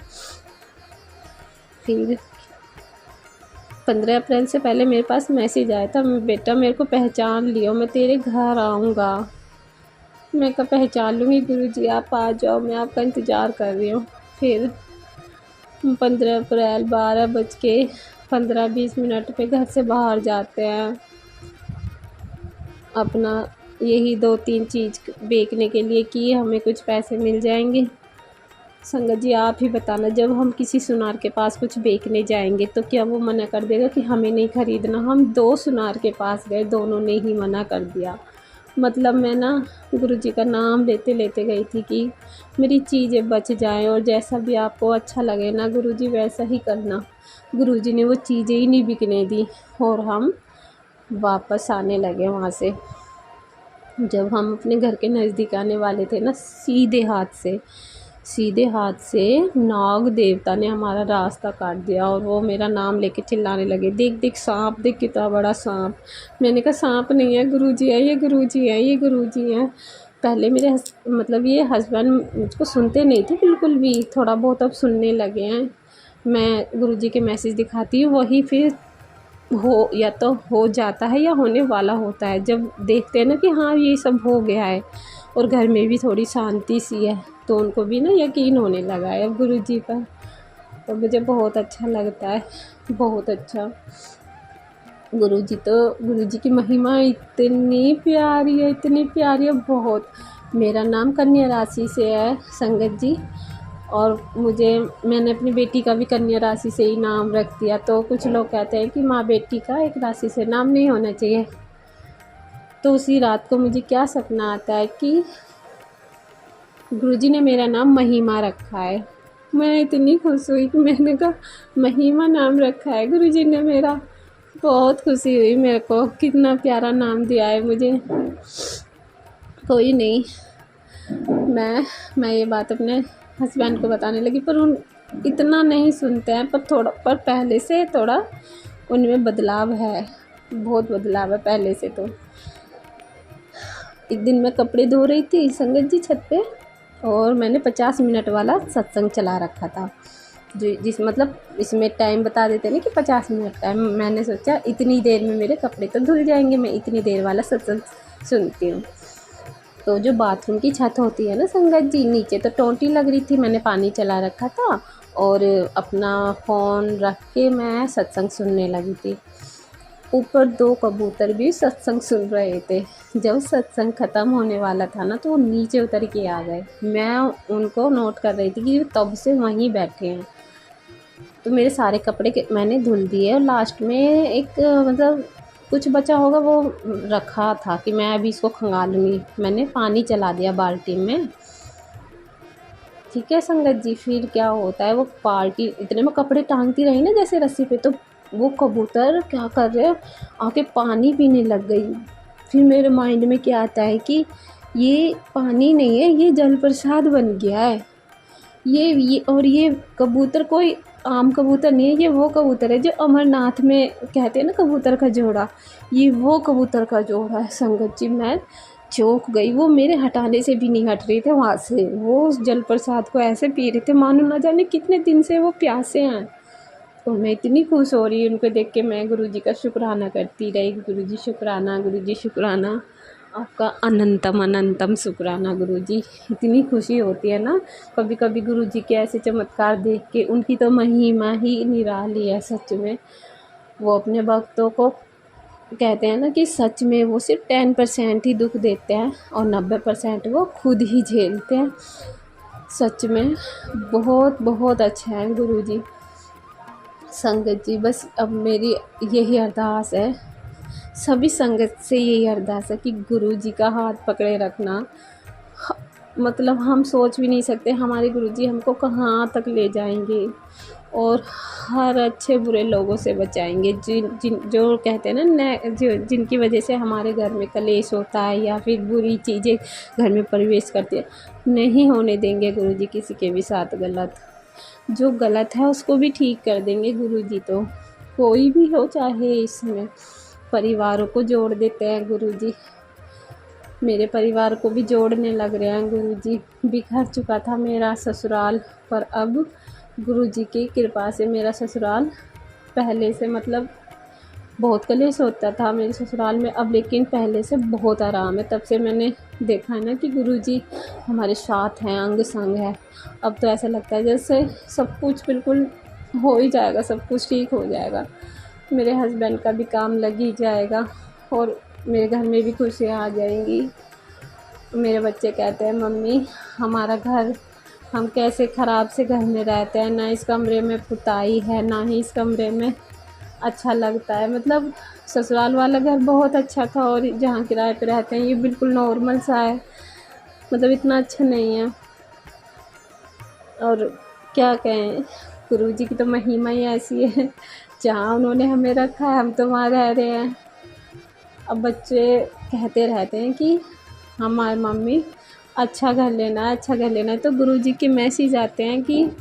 फिर 15 अप्रैल से पहले मेरे पास मैसेज आया था, बेटा मेरे को पहचान लियो, मैं तेरे घर आऊँगा। मैं कहा पहचान लूँगी गुरुजी, आप आ जाओ, मैं आपका इंतज़ार कर रही हूँ। फिर 15 अप्रैल 12:15-20 पे घर से बाहर जाते हैं, अपना यही 2-3 चीज़ बेचने के लिए कि हमें कुछ पैसे मिल जाएंगे। संगत जी आप ही बताना, जब हम किसी सुनार के पास कुछ बेचने जाएंगे तो क्या वो मना कर देगा कि हमें नहीं ख़रीदना? हम 2 सुनार के पास गए, दोनों ने ही मना कर दिया। मतलब मैं ना गुरुजी का नाम लेते लेते गई थी कि मेरी चीज़ें बच जाएं, और जैसा भी आपको अच्छा लगे ना गुरुजी वैसा ही करना। गुरुजी ने वो चीज़ें ही नहीं बिकने दी और हम वापस आने लगे वहाँ से। जब हम अपने घर के नज़दीक आने वाले थे ना, सीधे हाथ से नाग देवता ने हमारा रास्ता काट दिया, और वो मेरा नाम लेके चिल्लाने लगे, देख देख सांप, देख कितना बड़ा सांप। मैंने कहा सांप नहीं है गुरुजी है, ये गुरुजी है, ये गुरुजी हैं। पहले मेरे मतलब ये हस्बैंड मुझको सुनते नहीं थे बिल्कुल भी, थोड़ा बहुत अब सुनने लगे हैं। मैं गुरुजी के मैसेज दिखाती हूँ, वही फिर हो या तो हो जाता है या होने वाला होता है। जब देखते हैं ना कि हाँ ये सब हो गया है और घर में भी थोड़ी शांति सी है, तो उनको भी ना यकीन होने लगा है अब गुरुजी पर। तो मुझे बहुत अच्छा लगता है, बहुत अच्छा। गुरुजी की महिमा इतनी प्यारी है, इतनी प्यारी है बहुत। मेरा नाम कन्या राशि से है संगत जी, और मैंने अपनी बेटी का भी कन्या राशि से ही नाम रख दिया। तो कुछ लोग कहते हैं कि माँ बेटी का एक राशि से नाम नहीं होना चाहिए। तो उसी रात को मुझे क्या सपना आता है कि गुरुजी ने मेरा नाम महिमा रखा है। मैं इतनी खुश हुई कि मैंने कहा महिमा नाम रखा है गुरुजी ने मेरा। बहुत खुशी हुई मेरे को, कितना प्यारा नाम दिया है मुझे। कोई नहीं, मैं ये बात अपने हस्बैंड को बताने लगी, पर उन इतना नहीं सुनते हैं, पर पहले से थोड़ा उनमें बदलाव है, बहुत बदलाव है पहले से। तो एक दिन मैं कपड़े धो रही थी संगत जी छत पे, और मैंने 50 मिनट वाला सत्संग चला रखा था, मतलब इसमें टाइम बता देते हैं ना कि 50 मिनट का है। मैंने सोचा इतनी देर में मेरे कपड़े तो धुल जाएंगे, मैं इतनी देर वाला सत्संग सुनती हूँ। तो जो बाथरूम की छत होती है ना संगत जी, नीचे तो टोंटी लग रही थी, मैंने पानी चला रखा था और अपना फ़ोन रख के मैं सत्संग सुनने लगी थी। ऊपर 2 कबूतर भी सत्संग सुन रहे थे। जब सत्संग ख़त्म होने वाला था ना, तो वो नीचे उतर के आ गए। मैं उनको नोट कर रही थी कि तब से वहीं बैठे हैं। तो मेरे सारे कपड़े मैंने धुल दिए, और लास्ट में एक मतलब कुछ बचा होगा वो रखा था कि मैं अभी इसको खंगालूँगी। मैंने पानी चला दिया बाल्टी में, ठीक है संगत जी। फिर क्या होता है, वो बाल्टी इतने में कपड़े टांगती रही ना जैसे रस्सी पे, तो वो कबूतर क्या कर रहे, आके पानी पीने लग गई। फिर मेरे माइंड में क्या आता है कि ये पानी नहीं है, ये जल प्रसाद बन गया है। ये कबूतर कोई आम कबूतर नहीं है, ये वो कबूतर है जो अमरनाथ में कहते हैं ना कबूतर का जोड़ा, ये वो कबूतर का जोड़ा है संगत जी। मैं चौंक गई, वो मेरे हटाने से भी नहीं हट रहे थे वहाँ से। वो उस जल प्रसाद को ऐसे पी रहे थे मानो ना जाने कितने दिन से वो प्यासे हैं। तो मैं इतनी खुश हो रही उनको देख के, मैं गुरुजी का शुक्राना करती रही, गुरुजी शुक्राना, गुरुजी शुक्राना, आपका अनंतम अनंतम शुक्राना गुरुजी। इतनी खुशी होती है ना कभी कभी गुरुजी के ऐसे चमत्कार देख के। उनकी तो महिमा ही निराली है सच में। वो अपने भक्तों को कहते हैं ना कि सच में वो सिर्फ 10% ही दुख देते हैं और 90% वो खुद ही झेलते हैं। सच में बहुत बहुत अच्छा है गुरुजी। संगत जी बस अब मेरी यही अरदास है, सभी संगत से यही अरदास है कि गुरुजी का हाथ पकड़े रखना, मतलब हम सोच भी नहीं सकते हमारे गुरुजी हमको कहाँ तक ले जाएंगे और हर अच्छे बुरे लोगों से बचाएंगे। जिन जिन जो कहते हैं ना जो जिनकी वजह से हमारे घर में कलेश होता है या फिर बुरी चीज़ें घर में प्रवेश करती है, नहीं होने देंगे गुरुजी किसी के भी साथ गलत। जो गलत है उसको भी ठीक कर देंगे गुरुजी। तो कोई भी हो चाहे इसमें परिवारों को जोड़ देते हैं गुरुजी। मेरे परिवार को भी जोड़ने लग रहे हैं गुरुजी। बिखर चुका था मेरा ससुराल, पर अब गुरुजी की कृपा से मेरा ससुराल पहले से मतलब बहुत कलेश होता था मेरे ससुराल में अब, लेकिन पहले से बहुत आराम है। तब से मैंने देखा है ना कि गुरुजी हमारे साथ हैं, अंग संग है। अब तो ऐसा लगता है जैसे सब कुछ बिल्कुल हो ही जाएगा, सब कुछ ठीक हो जाएगा। मेरे हस्बैंड का भी काम लग ही जाएगा और मेरे घर में भी खुशियाँ आ जाएंगी। मेरे बच्चे कहते हैं मम्मी हमारा घर, हम कैसे ख़राब से घर में रहते हैं, ना इस कमरे में पुताई है ना ही इस कमरे में अच्छा लगता है। मतलब ससुराल वाला घर बहुत अच्छा था और जहाँ किराए पे रहते हैं ये बिल्कुल नॉर्मल सा है, मतलब इतना अच्छा नहीं है। और क्या कहें, गुरुजी की तो महिमा ही ऐसी है, जहाँ उन्होंने हमें रखा है हम तो वहाँ रह रहे हैं। अब बच्चे कहते रहते हैं कि हमारी मम्मी अच्छा घर लेना है, अच्छा घर लेना है। तो गुरुजी के मैसेज आते हैं कि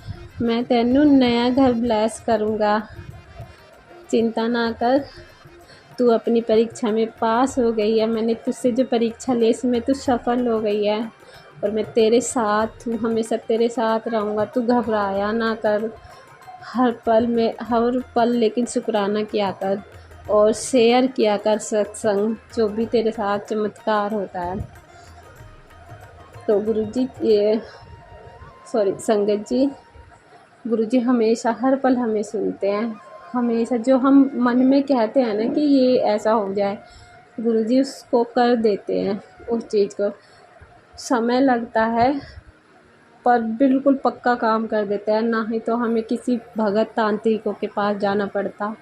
मैं तेनू नया घर ब्लेस करूँगा, चिंता ना कर, तू अपनी परीक्षा में पास हो गई है, मैंने तुझसे जो परीक्षा ली इसमें तू सफल हो गई है और मैं तेरे साथ हूँ, हमेशा तेरे साथ रहूँगा, तू घबराया ना कर। हर पल लेकिन शुक्राना किया कर और शेयर किया कर सत्संग, जो भी तेरे साथ चमत्कार होता है। तो गुरुजी संगत जी, गुरुजी हमेशा हर पल हमें सुनते हैं। हमेशा जो हम मन में कहते हैं ना कि ये ऐसा हो जाए, गुरुजी उसको कर देते हैं। उस चीज़ को समय लगता है पर बिल्कुल पक्का काम कर देते हैं। ना ही तो हमें किसी भगत तांत्रिकों के पास जाना पड़ता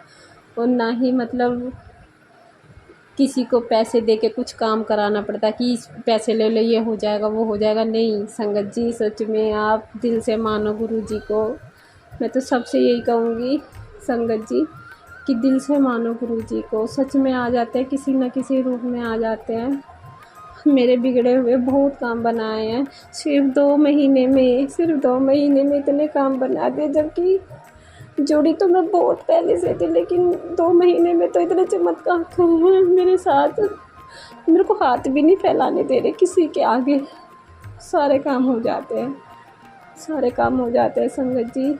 और ना ही मतलब किसी को पैसे दे के कुछ काम कराना पड़ता कि पैसे ले लो ये हो जाएगा वो हो जाएगा। नहीं संगत जी, सच में आप दिल से मानो गुरुजी को। मैं तो सबसे यही कहूँगी संगत जी कि दिल से मानो गुरुजी को, सच में आ जाते हैं, किसी न किसी रूप में आ जाते हैं। मेरे बिगड़े हुए बहुत काम बनाए हैं, सिर्फ 2 महीने में इतने काम बना दिए, जबकि जुड़ी तो मैं बहुत पहले से थी, लेकिन 2 महीने में तो इतने चमत्कार करे हैं मेरे साथ। मेरे को हाथ भी नहीं फैलाने दे रहे किसी के आगे, सारे काम हो जाते हैं, सारे काम हो जाते हैं संगत जी।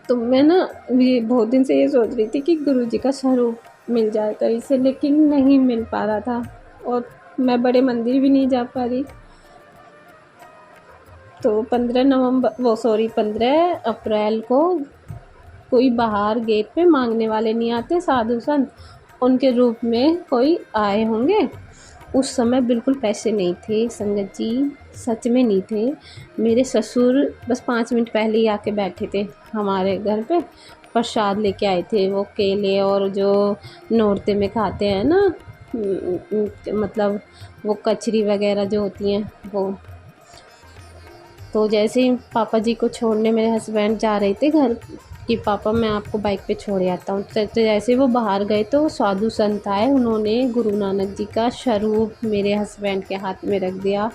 तो मैं ना ये बहुत दिन से ये सोच रही थी कि गुरुजी का स्वरूप मिल जाए कहीं से, लेकिन नहीं मिल पा रहा था और मैं बड़े मंदिर भी नहीं जा पा रही। तो 15 अप्रैल को कोई बाहर गेट पे मांगने वाले नहीं आते, साधु संत उनके रूप में कोई आए होंगे। उस समय बिल्कुल पैसे नहीं थे संगत जी, सच में नहीं थे। मेरे ससुर बस 5 मिनट पहले ही आके बैठे थे हमारे घर पे, प्रसाद लेके आए थे, वो केले और जो नौरते में खाते हैं ना, मतलब वो कचरी वगैरह जो होती हैं वो। तो जैसे ही पापा जी को छोड़ने मेरे हस्बैंड जा रहे थे घर कि पापा मैं आपको बाइक पे छोड़ आता हूँ, तो जैसे वो बाहर गए तो साधु संत आए, उन्होंने गुरु नानक जी का स्वरूप मेरे हस्बैंड के हाथ में रख दिया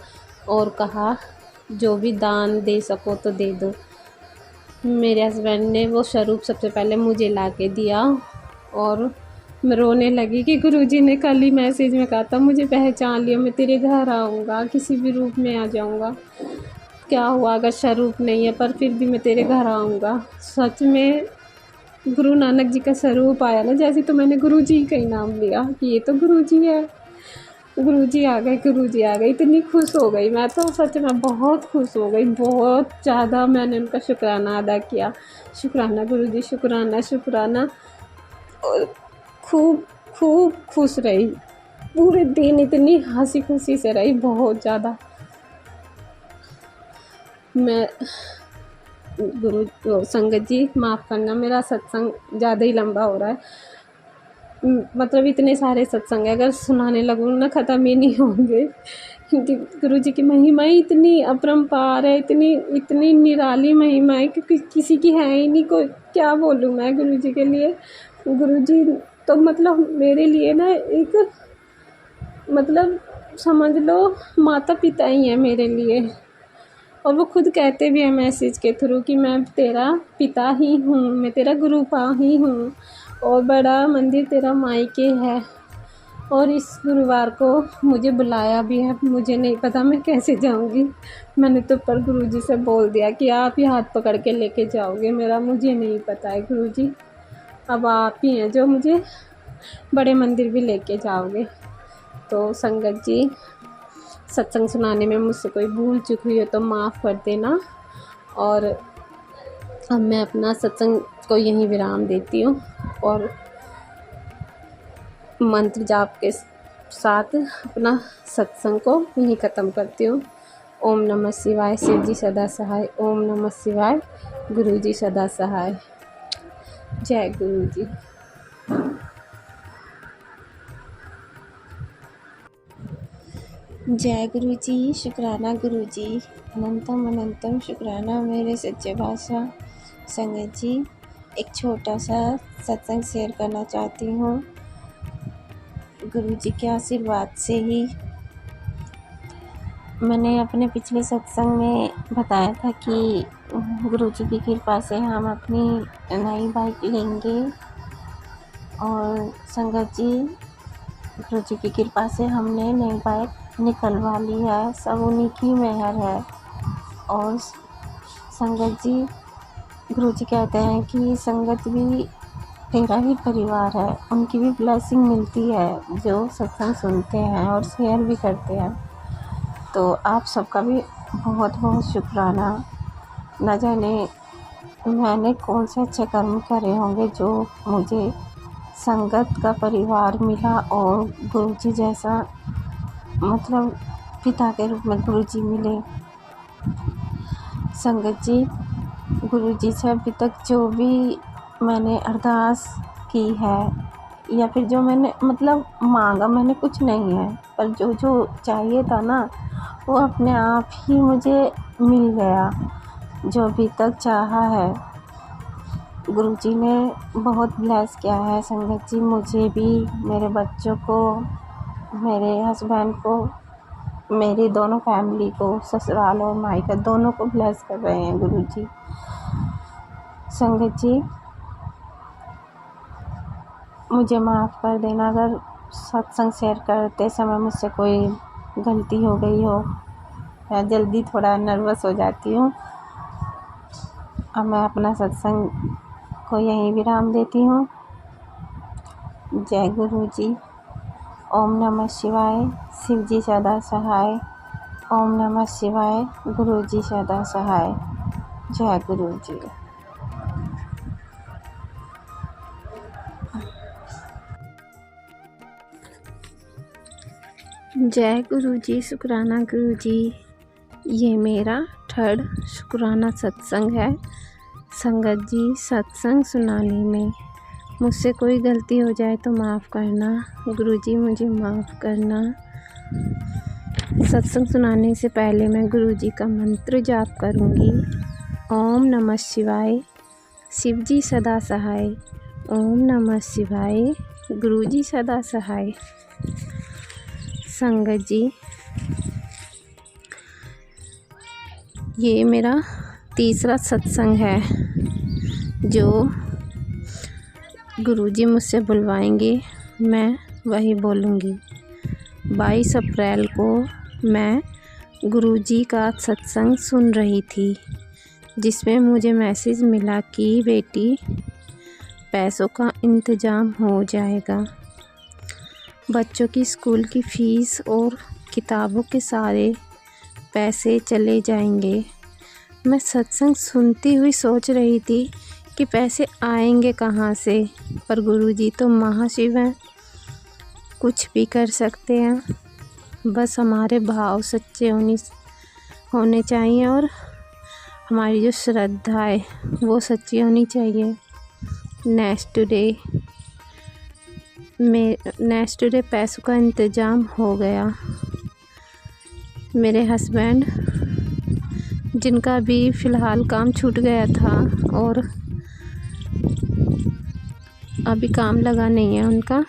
और कहा जो भी दान दे सको तो दे दो। मेरे हस्बैंड ने वो स्वरूप सबसे पहले मुझे ला के दिया और मैं रोने लगी कि गुरुजी ने कल ही मैसेज में कहा था मुझे पहचान लिया, मैं तेरे घर आऊँगा, किसी भी रूप में आ जाऊँगा। क्या हुआ अगर स्वरूप नहीं है, पर फिर भी मैं तेरे घर आऊँगा। सच में गुरु नानक जी का स्वरूप आया ना जैसे, तो मैंने गुरुजी का ही नाम लिया कि ये तो गुरुजी है, गुरुजी आ गए, गुरुजी आ गए। इतनी खुश हो गई मैं तो, सच में बहुत खुश हो गई, बहुत ज़्यादा मैंने उनका शुक्राना अदा किया। शुक्राना गुरुजी, शुक्राना शुक्राना। और खूब खूब खुश रही, पूरे दिन इतनी हंसी खुशी से रही, बहुत ज़्यादा। मैं संगत जी माफ़ करना, मेरा सत्संग ज़्यादा ही लंबा हो रहा है। मतलब इतने सारे सत्संग है, अगर सुनाने लगूँ ना ख़त्म ही नहीं होंगे, कि गुरुजी की महिमा ही इतनी अपरंपार है, इतनी इतनी निराली महिमा है कि किसी की है ही नहीं। कोई क्या बोलूँ मैं गुरुजी के लिए। गुरुजी तो मतलब मेरे लिए ना एक मतलब समझ लो माता पिता ही हैं मेरे लिए। और वो खुद कहते भी हैं मैसेज के थ्रू कि मैं तेरा पिता ही हूँ, मैं तेरा गुरुपा ही हूँ और बड़ा मंदिर तेरा मायके है। और इस गुरुवार को मुझे बुलाया भी है, मुझे नहीं पता मैं कैसे जाऊँगी। मैंने तो पर गुरुजी से बोल दिया कि आप ही हाथ पकड़ के लेके जाओगे मेरा, मुझे नहीं पता है गुरुजी, अब आप ही हैं जो मुझे बड़े मंदिर भी लेके जाओगे। तो संगत जी, सत्संग सुनाने में मुझसे कोई भूल चूक हुई हो तो माफ़ कर देना। और अब मैं अपना सत्संग को यहीं विराम देती हूँ और मंत्र जाप के साथ अपना सत्संग को यहीं ख़त्म करती हूँ। ओम नमः शिवाय, शिव जी सदा सहाय। ओम नमः शिवाय, गुरु जी सदा सहाय। जय गुरु जी। जय गुरु जी, शुक्राना गुरु जी, अनंतम अनंतम शुक्राना मेरे सच्चे बादशाह। संगत जी, एक छोटा सा सत्संग शेयर करना चाहती हूँ। गुरु जी के आशीर्वाद से ही मैंने अपने पिछले सत्संग में बताया था कि गुरु जी की कृपा से हम अपनी नई बाइक लेंगे। और संगत जी, गुरु जी की कृपा से हमने नई बाइक निकलवा ली है, सब उन्हीं की मेहर है। और संगत जी, गुरु जी कहते हैं कि संगत भी तेरा ही परिवार है, उनकी भी ब्लेसिंग मिलती है जो सत्संग सुनते हैं और शेयर भी करते हैं। तो आप सबका भी बहुत बहुत शुक्राना। न जाने मैंने कौन से अच्छे कर्म करे होंगे जो मुझे संगत का परिवार मिला और गुरुजी जैसा मतलब पिता के रूप में गुरुजी मिले। संगत जी, गुरुजी से अभी तक जो भी मैंने अरदास की है या फिर जो मैंने मतलब मांगा, मैंने कुछ नहीं है, पर जो जो चाहिए था ना वो अपने आप ही मुझे मिल गया। जो अभी तक चाहा है गुरुजी ने बहुत ब्लेस किया है। संगत जी, मुझे भी, मेरे बच्चों को, मेरे हस्बैंड को, मेरी दोनों फैमिली को, ससुराल और मायका दोनों को ब्लेस कर रहे हैं गुरुजी। संगत जी, मुझे माफ़ कर देना अगर सत्संग शेयर करते समय मुझसे कोई गलती हो गई हो या जल्दी थोड़ा नर्वस हो जाती हूँ। अब मैं अपना सत्संग को यहीं विराम देती हूँ। जय गुरु जी। ओम नमः शिवाय, शिव जी सदा सहाय। ओम नमः शिवाय, गुरु जी सदा सहाय। जय गुरु जी। जय गुरु जी, शुक्राना गुरु जी। ये मेरा 3rd शुक्राना सत्संग है। संगत जी, सत्संग सुनाने में मुझसे कोई गलती हो जाए तो माफ़ करना। गुरु जी, मुझे माफ़ करना। सत्संग सुनाने से पहले मैं गुरु जी का मंत्र जाप करूँगी। ओम नमः शिवाय, शिव जी सदा सहाय। ओम नमः शिवाय, गुरु जी सदा सहाय। संगत जी, ये मेरा 3रा सत्संग है जो गुरुजी मुझसे बुलवाएंगे, मैं वही बोलूँगी। 22 अप्रैल को मैं गुरुजी का सत्संग सुन रही थी जिसमें मुझे मैसेज मिला कि बेटी पैसों का इंतज़ाम हो जाएगा, बच्चों की स्कूल की फ़ीस और किताबों के सारे पैसे चले जाएंगे। मैं सत्संग सुनती हुई सोच रही थी कि पैसे आएंगे कहाँ से, पर गुरुजी तो महाशिव हैं, कुछ भी कर सकते हैं। बस हमारे भाव सच्चे होने चाहिए और हमारी जो श्रद्धा है वो सच्ची होनी चाहिए। नेक्स्ट डे पैसों का इंतज़ाम हो गया। मेरे हस्बैंड, जिनका भी फ़िलहाल काम छूट गया था और अभी काम लगा नहीं है उनका,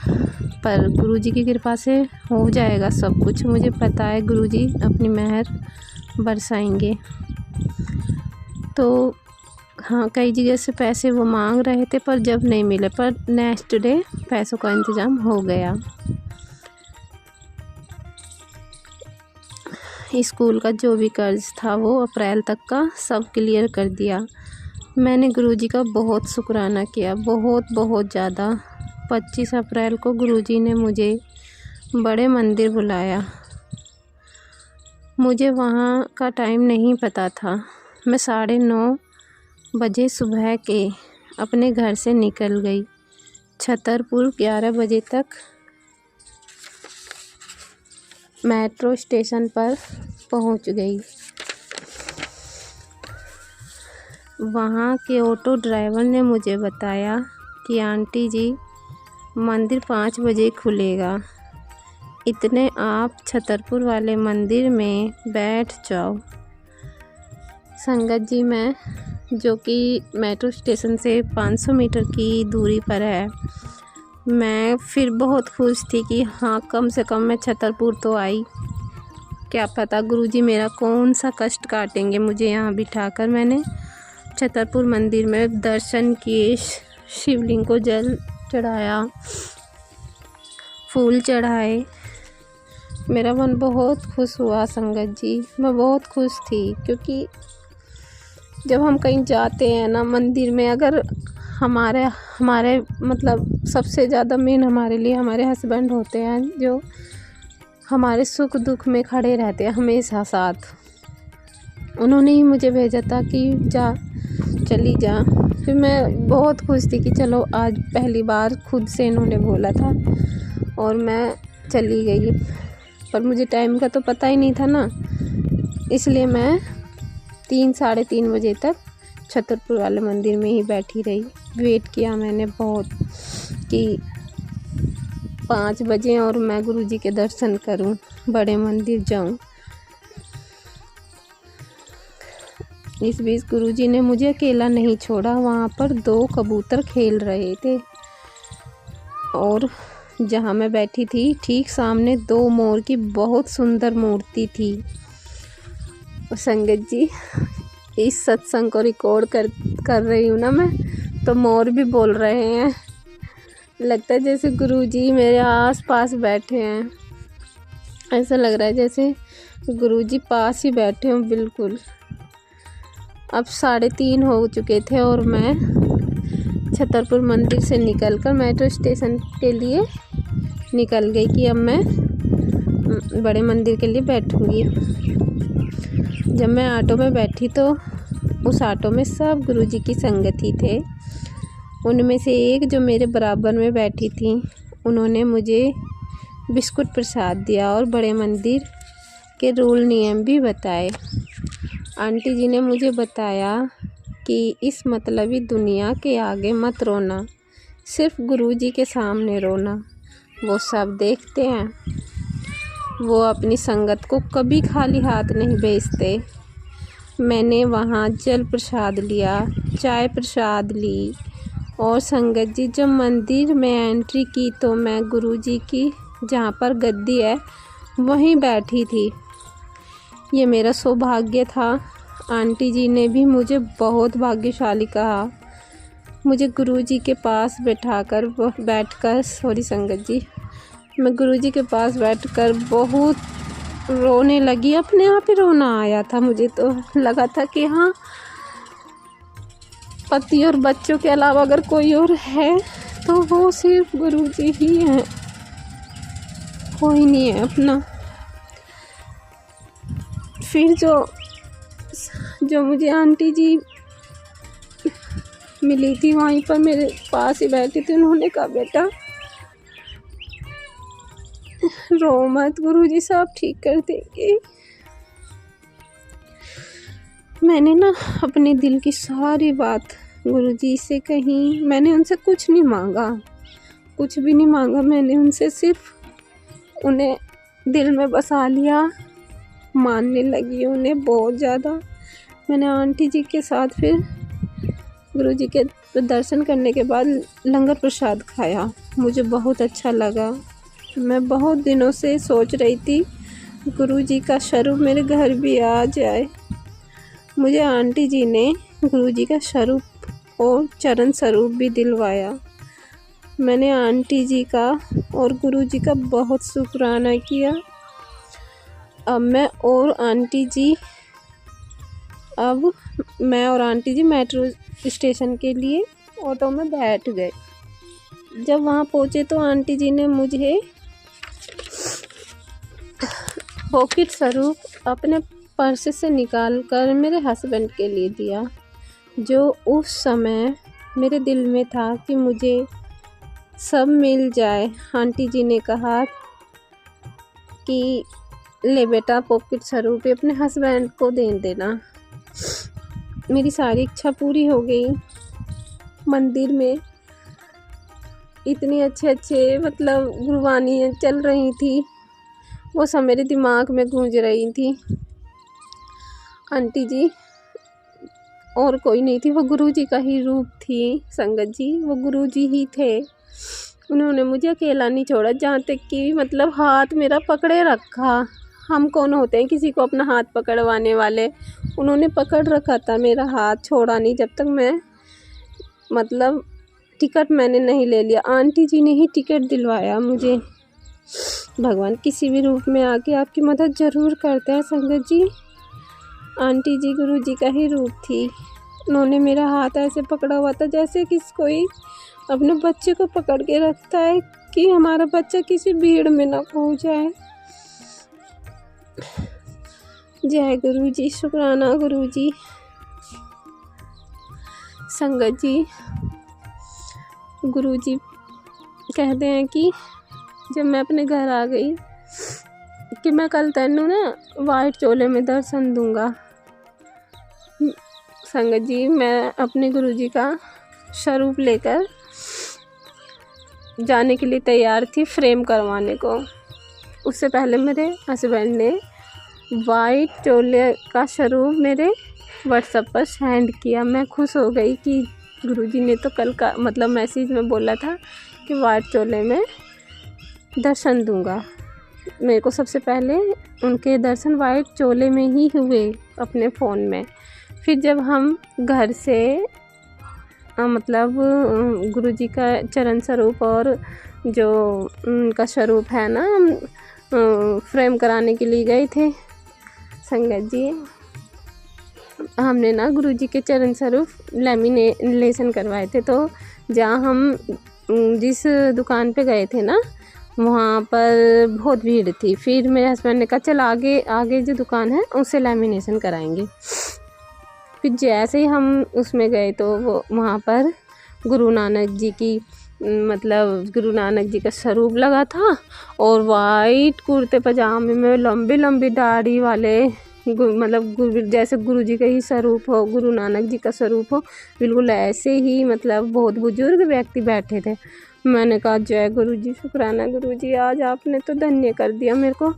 पर गुरुजी की कृपा से हो जाएगा सब कुछ। मुझे पता है गुरुजी अपनी मेहर बरसाएंगे। तो हाँ, कई जगह से पैसे वो मांग रहे थे, पर जब नहीं मिले, पर नेक्स्ट डे पैसों का इंतज़ाम हो गया। स्कूल का जो भी कर्ज़ था वो अप्रैल तक का सब क्लियर कर दिया। मैंने गुरुजी का बहुत शुक्राना किया, बहुत बहुत ज़्यादा। 25 अप्रैल को गुरुजी ने मुझे बड़े मंदिर बुलाया। मुझे वहाँ का टाइम नहीं पता था। मैं 9:30 बजे सुबह के अपने घर से निकल गई। छतरपुर 11 बजे तक मेट्रो स्टेशन पर पहुंच गई। वहां के ऑटो ड्राइवर ने मुझे बताया कि आंटी जी, मंदिर 5 बजे खुलेगा, इतने आप छतरपुर वाले मंदिर में बैठ जाओ। संगत जी, मैं, जो कि मेट्रो स्टेशन से 500 मीटर की दूरी पर है, मैं फिर बहुत खुश थी कि हाँ, कम से कम मैं छतरपुर तो आई। क्या पता गुरुजी मेरा कौन सा कष्ट काटेंगे मुझे यहाँ बिठाकर। मैंने छतरपुर मंदिर में दर्शन किए, शिवलिंग को जल चढ़ाया, फूल चढ़ाए। मेरा मन बहुत खुश हुआ संगत जी, मैं बहुत खुश थी। क्योंकि जब हम कहीं जाते हैं ना मंदिर में, अगर हमारे मतलब सबसे ज़्यादा मेन हमारे लिए हमारे हस्बैंड होते हैं, जो हमारे सुख दुख में खड़े रहते हैं हमेशा साथ। उन्होंने ही मुझे भेजा था कि जा, चली जा। फिर मैं बहुत खुश थी कि चलो, आज पहली बार खुद से इन्होंने बोला था और मैं चली गई। पर मुझे टाइम का तो पता ही नहीं था ना, इसलिए मैं 3-3:30 बजे तक छतरपुर वाले मंदिर में ही बैठी रही। वेट किया मैंने बहुत कि 5 बजे और मैं गुरुजी के दर्शन करूं, बड़े मंदिर जाऊं। इस बीच गुरुजी ने मुझे अकेला नहीं छोड़ा। वहाँ पर 2 कबूतर खेल रहे थे और जहाँ मैं बैठी थी ठीक सामने 2 मोर की बहुत सुंदर मूर्ति थी। और संगत जी, इस सत्संग को रिकॉर्ड कर रही हूँ ना मैं, तो मोर भी बोल रहे हैं। लगता है जैसे गुरुजी मेरे आस पास बैठे हैं। ऐसा लग रहा है जैसे गुरुजी पास ही बैठे हों बिल्कुल। अब 3:30 हो चुके थे और मैं छतरपुर मंदिर से निकलकर मेट्रो स्टेशन के लिए निकल गई कि अब मैं बड़े मंदिर के लिए बैठूंगी। जब मैं ऑटो में बैठी तो उस ऑटो में सब गुरुजी की संगत ही थे। उनमें से एक जो मेरे बराबर में बैठी थी, उन्होंने मुझे बिस्कुट प्रसाद दिया और बड़े मंदिर के रूल नियम भी बताए। आंटी जी ने मुझे बताया कि इस मतलबी दुनिया के आगे मत रोना, सिर्फ गुरुजी के सामने रोना। वो सब देखते हैं, वो अपनी संगत को कभी खाली हाथ नहीं भेजते। मैंने वहाँ जल प्रसाद लिया, चाय प्रसाद ली और संगत जी, जब मंदिर में एंट्री की तो मैं गुरुजी की जहाँ पर गद्दी है वहीं बैठी थी। ये मेरा सौभाग्य था। आंटी जी ने भी मुझे बहुत भाग्यशाली कहा। मुझे गुरुजी के पास बैठकर संगत जी, मैं गुरुजी के पास बैठकर बहुत रोने लगी। अपने आप ही रोना आया था। मुझे तो लगा था कि हाँ, पति और बच्चों के अलावा अगर कोई और है तो वो सिर्फ गुरुजी ही हैं, कोई नहीं है अपना। फिर जो मुझे आंटी जी मिली थी वहीं पर मेरे पास ही बैठी थी, उन्होंने कहा, बेटा रो मत, गुरुजी सब ठीक कर देंगे। मैंने ना अपने दिल की सारी बात गुरुजी से कही। मैंने उनसे कुछ नहीं मांगा, कुछ भी नहीं मांगा मैंने उनसे, सिर्फ उन्हें दिल में बसा लिया मानने लगी उन्हें बहुत ज़्यादा। मैंने आंटी जी के साथ फिर गुरु जी के दर्शन करने के बाद लंगर प्रसाद खाया। मुझे बहुत अच्छा लगा। मैं बहुत दिनों से सोच रही थी गुरु जी का स्वरूप मेरे घर भी आ जाए। मुझे आंटी जी ने गुरु जी का स्वरूप और चरण स्वरूप भी दिलवाया। मैंने आंटी जी का और गुरु जी का बहुत शुक्राना किया। अब मैं और आंटी जी मेट्रो स्टेशन के लिए ऑटो में बैठ गए। जब वहाँ पहुँचे तो आंटी जी ने मुझे पॉकेट स्वरूप अपने पर्स से निकाल कर मेरे हस्बैंड के लिए दिया, जो उस समय मेरे दिल में था कि मुझे सब मिल जाए। आंटी जी ने कहा कि ले बेटा पॉकेट स्वरूप अपने हस्बैंड को दे देना। मेरी सारी इच्छा पूरी हो गई। मंदिर में इतनी अच्छे मतलब गुरबानी चल रही थी, वो सब मेरे दिमाग में गूंज रही थी। आंटी जी और कोई नहीं थी, वो गुरु जी का ही रूप थी। संगत जी वो गुरु जी ही थे। उन्होंने मुझे अकेला नहीं छोड़ा, जहाँ तक कि मतलब हाथ मेरा पकड़े रखा। हम कौन होते हैं किसी को अपना हाथ पकड़वाने वाले। उन्होंने पकड़ रखा था मेरा हाथ, छोड़ा नहीं जब तक मैं मतलब टिकट मैंने नहीं ले लिया। आंटी जी ने ही टिकट दिलवाया मुझे। भगवान किसी भी रूप में आके आपकी मदद ज़रूर करते हैं संगत जी। आंटी जी गुरु जी का ही रूप थी। उन्होंने मेरा हाथ ऐसे पकड़ा हुआ था जैसे किसी कोई अपने बच्चे को पकड़ के रखता है कि हमारा बच्चा किसी भीड़ में ना खो जाए। जय गुरु जी, शुक्राना गुरु जी। संगत जी गुरु जी कहते हैं कि जब मैं अपने घर आ गई कि मैं कल तेनू ना वाइट चोले में दर्शन दूंगा। संगत जी मैं अपने गुरु जी का स्वरूप लेकर जाने के लिए तैयार थी फ्रेम करवाने को। उससे पहले मेरे हस्बैंड ने वाइट चोले का स्वरूप मेरे व्हाट्सएप पर सेंड किया। मैं खुश हो गई कि गुरुजी ने तो कल का मतलब मैसेज में बोला था कि वाइट चोले में दर्शन दूंगा। मेरे को सबसे पहले उनके दर्शन वाइट चोले में ही हुए अपने फ़ोन में। फिर जब हम घर से मतलब गुरुजी का चरण स्वरूप और जो उनका स्वरूप है ना फ्रेम कराने के लिए गए थे संगत जी। हमने ना गुरुजी के चरण स्वरूप लेमिनेशन करवाए थे। तो जहाँ हम जिस दुकान पे गए थे ना वहाँ पर बहुत भीड़ थी। फिर मेरे हस्बैंड ने कहा चल आगे जो दुकान है उससे लेमिनेशन कराएंगे। फिर जैसे ही हम उसमें गए तो वो वहाँ पर गुरु नानक जी की मतलब गुरु नानक जी का स्वरूप लगा था और वाइट कुर्ते पजामे में लंबी लंबी दाढ़ी वाले मतलब जैसे गुरु जी का ही स्वरूप हो, गुरु नानक जी का स्वरूप हो, बिल्कुल ऐसे ही मतलब बहुत बुजुर्ग व्यक्ति बैठे थे। मैंने कहा जय गुरु जी, शुक्राना गुरु जी, आज आपने तो धन्य कर दिया। मेरे को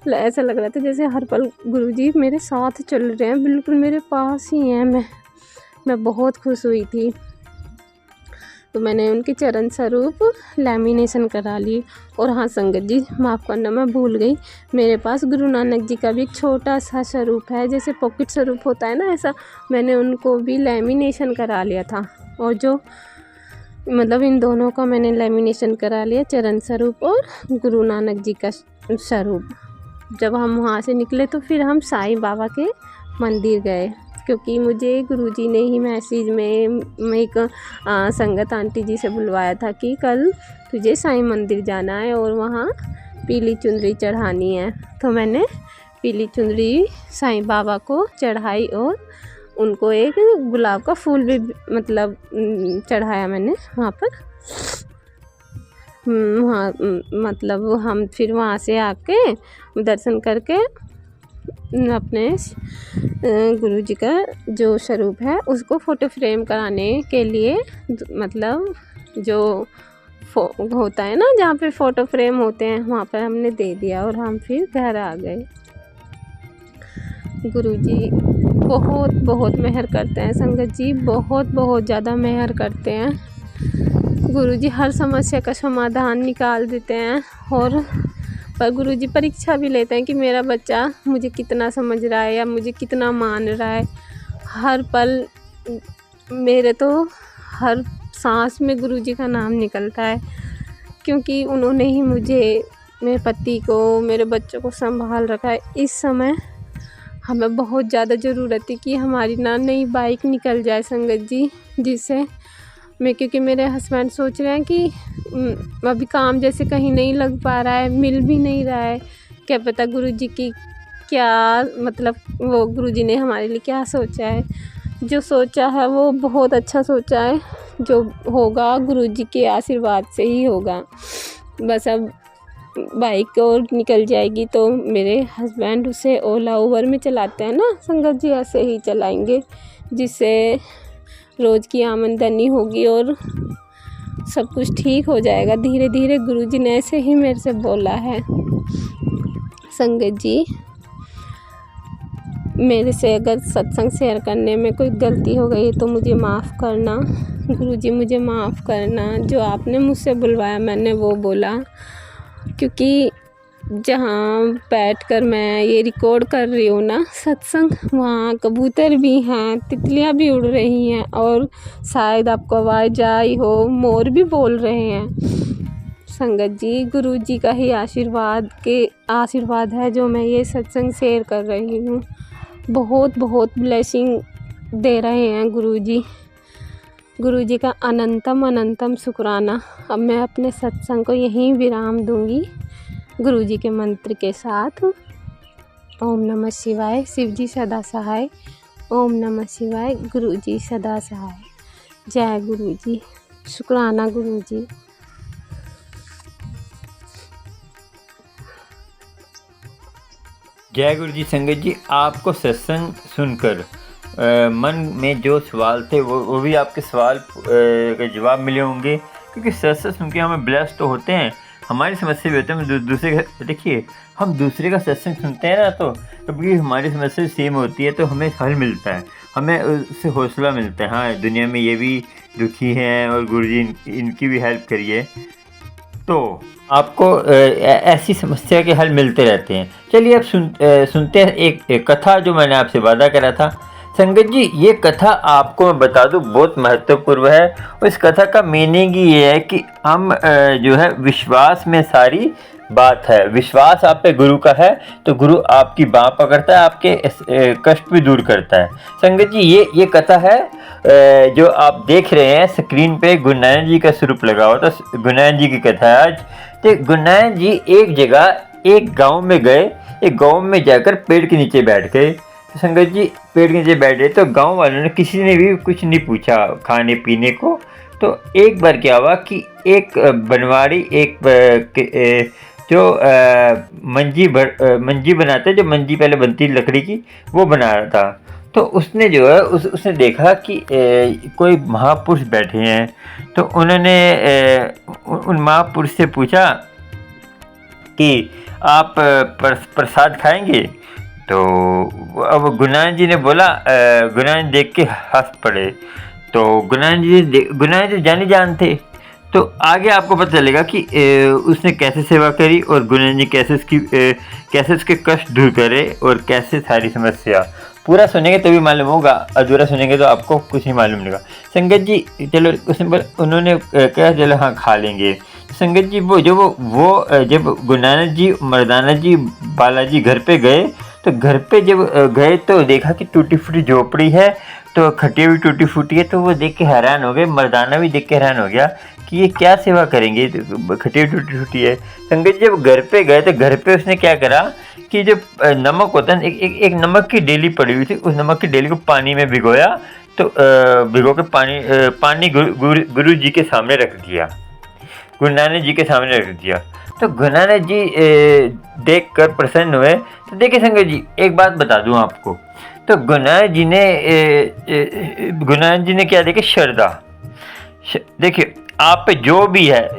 ऐसा लग रहा था जैसे हर पल गुरु जी मेरे साथ चल रहे हैं, बिल्कुल मेरे पास ही हैं। मैं बहुत खुश हुई थी। तो मैंने उनके चरण स्वरूप लैमिनेशन करा ली। और हाँ संगत जी माफ़ करना मैं भूल गई, मेरे पास गुरु नानक जी का भी एक छोटा सा स्वरूप है, जैसे पॉकेट स्वरूप होता है ना, ऐसा मैंने उनको भी लैमिनेशन करा लिया था। और जो मतलब इन दोनों का मैंने लैमिनेशन करा लिया, चरण स्वरूप और गुरु नानक जी का स्वरूप। जब हम वहाँ से निकले तो फिर हम साईं बाबा के मंदिर गए, क्योंकि मुझे गुरुजी ने ही मैसेज में एक संगत आंटी जी से बुलवाया था कि कल तुझे साईं मंदिर जाना है और वहाँ पीली चुनरी चढ़ानी है। तो मैंने पीली चुनरी साईं बाबा को चढ़ाई और उनको एक गुलाब का फूल भी मतलब चढ़ाया मैंने वहाँ पर। वहाँ मतलब हम फिर वहाँ से आके दर्शन करके अपने गुरुजी का जो स्वरूप है उसको फ़ोटो फ्रेम कराने के लिए मतलब जो होता है ना जहाँ पे फ़ोटो फ्रेम होते हैं वहाँ पर हमने दे दिया और हम फिर घर आ गए। गुरुजी बहुत बहुत मेहर करते हैं संगत जी, बहुत बहुत ज़्यादा मेहर करते हैं। गुरुजी हर समस्या का समाधान निकाल देते हैं। और पर गुरुजी परीक्षा भी लेते हैं कि मेरा बच्चा मुझे कितना समझ रहा है या मुझे कितना मान रहा है। हर पल मेरे तो हर सांस में गुरुजी का नाम निकलता है, क्योंकि उन्होंने ही मुझे, मेरे पति को, मेरे बच्चों को संभाल रखा है। इस समय हमें बहुत ज़्यादा ज़रूरत थी कि हमारी नई बाइक निकल जाए संगत जी, जिससे क्योंकि मेरे हस्बैंड सोच रहे हैं कि अभी काम जैसे कहीं नहीं लग पा रहा है, मिल भी नहीं रहा है। क्या पता गुरुजी की क्या मतलब, वो गुरुजी ने हमारे लिए क्या सोचा है। जो सोचा है वो बहुत अच्छा सोचा है। जो होगा गुरुजी के आशीर्वाद से ही होगा। बस अब बाइक और निकल जाएगी तो मेरे हस्बैंड उसे ओला उबर में चलाते हैं ना संगत जी, ऐसे ही चलाएंगे, जिससे रोज़ की आमदनी होगी और सब कुछ ठीक हो जाएगा धीरे धीरे। गुरुजी ने ऐसे ही मेरे से बोला है। संगत जी, मेरे से अगर सत्संग शेयर करने में कोई गलती हो गई तो मुझे माफ़ करना। गुरुजी मुझे माफ़ करना। जो आपने मुझसे बुलवाया मैंने वो बोला, क्योंकि जहाँ बैठकर मैं ये रिकॉर्ड कर रही हूँ ना सत्संग, वहाँ कबूतर भी हैं, तितलियाँ भी उड़ रही हैं और शायद आपको आवाज़ आई हो, मोर भी बोल रहे हैं। संगत जी, गुरुजी का ही आशीर्वाद है जो मैं ये सत्संग शेयर कर रही हूँ। बहुत बहुत ब्लेसिंग दे रहे हैं गुरुजी। गुरुजी का अनंतम शुक्राना। अब मैं अपने सत्संग को यहीं विराम दूंगी गुरुजी के मंत्र के साथ। ओम नमः शिवाय, शिवजी सदा सहाय। ओम नमः शिवाय, गुरुजी सदा सहाय। जय गुरुजी, शुक्राना गुरुजी। जय गुरु जी। संगत जी, आपको सत्संग सुनकर मन में जो सवाल थे वो भी आपके सवाल के जवाब मिले होंगे, क्योंकि सत्संग सुन के हमें ब्लेस तो होते हैं, हमारी समस्या भी होते हैं। दूसरे का देखिए, हम दूसरे का सत्संग सुनते हैं ना, तो कभी हमारी समस्या सेम होती है तो हमें हल मिलता है, हमें उससे हौसला मिलता है। हाँ, दुनिया में ये भी दुखी हैं और गुरुजी इनकी भी हेल्प करिए, तो आपको ऐसी समस्या के हल मिलते रहते हैं। चलिए अब सुनते हैं एक कथा जो मैंने आपसे वादा करा था। संगत जी, ये कथा आपको मैं बता दूं बहुत महत्वपूर्ण है। और इस कथा का मीनिंग ही ये है कि हम जो है विश्वास में सारी बात है। विश्वास आप पे गुरु का है तो गुरु आपकी बाँह पकड़ता है, आपके कष्ट भी दूर करता है। संगत जी, ये कथा है जो आप देख रहे हैं स्क्रीन पे, गुरु नानक जी का स्वरूप लगा हुआ था। गुरु नानक जी की कथा है आज। तो गुरु नानक जी एक जगह एक गांव में गए। एक गांव में जाकर पेड़ के नीचे बैठ गए। तो संगत जी, पेड़ के नीचे बैठे तो गांव वालों ने किसी ने भी कुछ नहीं पूछा खाने पीने को। तो एक बार क्या हुआ कि एक बनवाड़ी जो मंजी बनाते, जो मंजी पहले बनती लकड़ी की, वो बना रहा था। तो उसने जो है उसने देखा कि कोई महापुरुष बैठे हैं। तो उन्होंने उन महापुरुष से पूछा कि आप प्रसाद खाएंगे। तो अब गुरु नानक जी ने बोला, गुरु नानक देख के हंस पड़े। तो गुरु नानक जी जाने जानते। तो आगे आपको पता चलेगा कि उसने कैसे सेवा करी और गुरु नानक जी कैसे उसके कष्ट दूर करे और कैसे सारी समस्या। पूरा सुनेंगे तभी मालूम होगा, अधूरा सुनेंगे तो आपको कुछ नहीं मालूम होगा। संगत जी, चलो उन्होंने कहा चलो हाँ खा लेंगे। संगत जी, जब गुरु नानक जी, मर्दाना जी, बालाजी घर पे गए, तो घर पे जब गए तो देखा कि टूटी फूटी झोपड़ी है, तो खटिया भी टूटी फूटी है। तो वो देख के हैरान हो गए, मर्दाना भी देख के हैरान हो गया कि ये क्या सेवा करेंगे, खटिया टूटी फूटी है। संगत जी, जब घर पे गए तो घर पे उसने क्या करा कि जो नमक होता है, एक नमक की डेली पड़ी हुई थी, उस नमक की डेली को पानी में भिगोया। तो भिगो के पानी गुरु जी के सामने रख दिया, गुरु नानक जी के सामने रख दिया। तो गुरु नानक जी देख कर प्रसन्न हुए। तो देखिए संगत जी, एक बात बता दूं आपको। तो गुरु नानक जी ने क्या देखे, श्रद्धा। देखिए, आप पे जो भी है,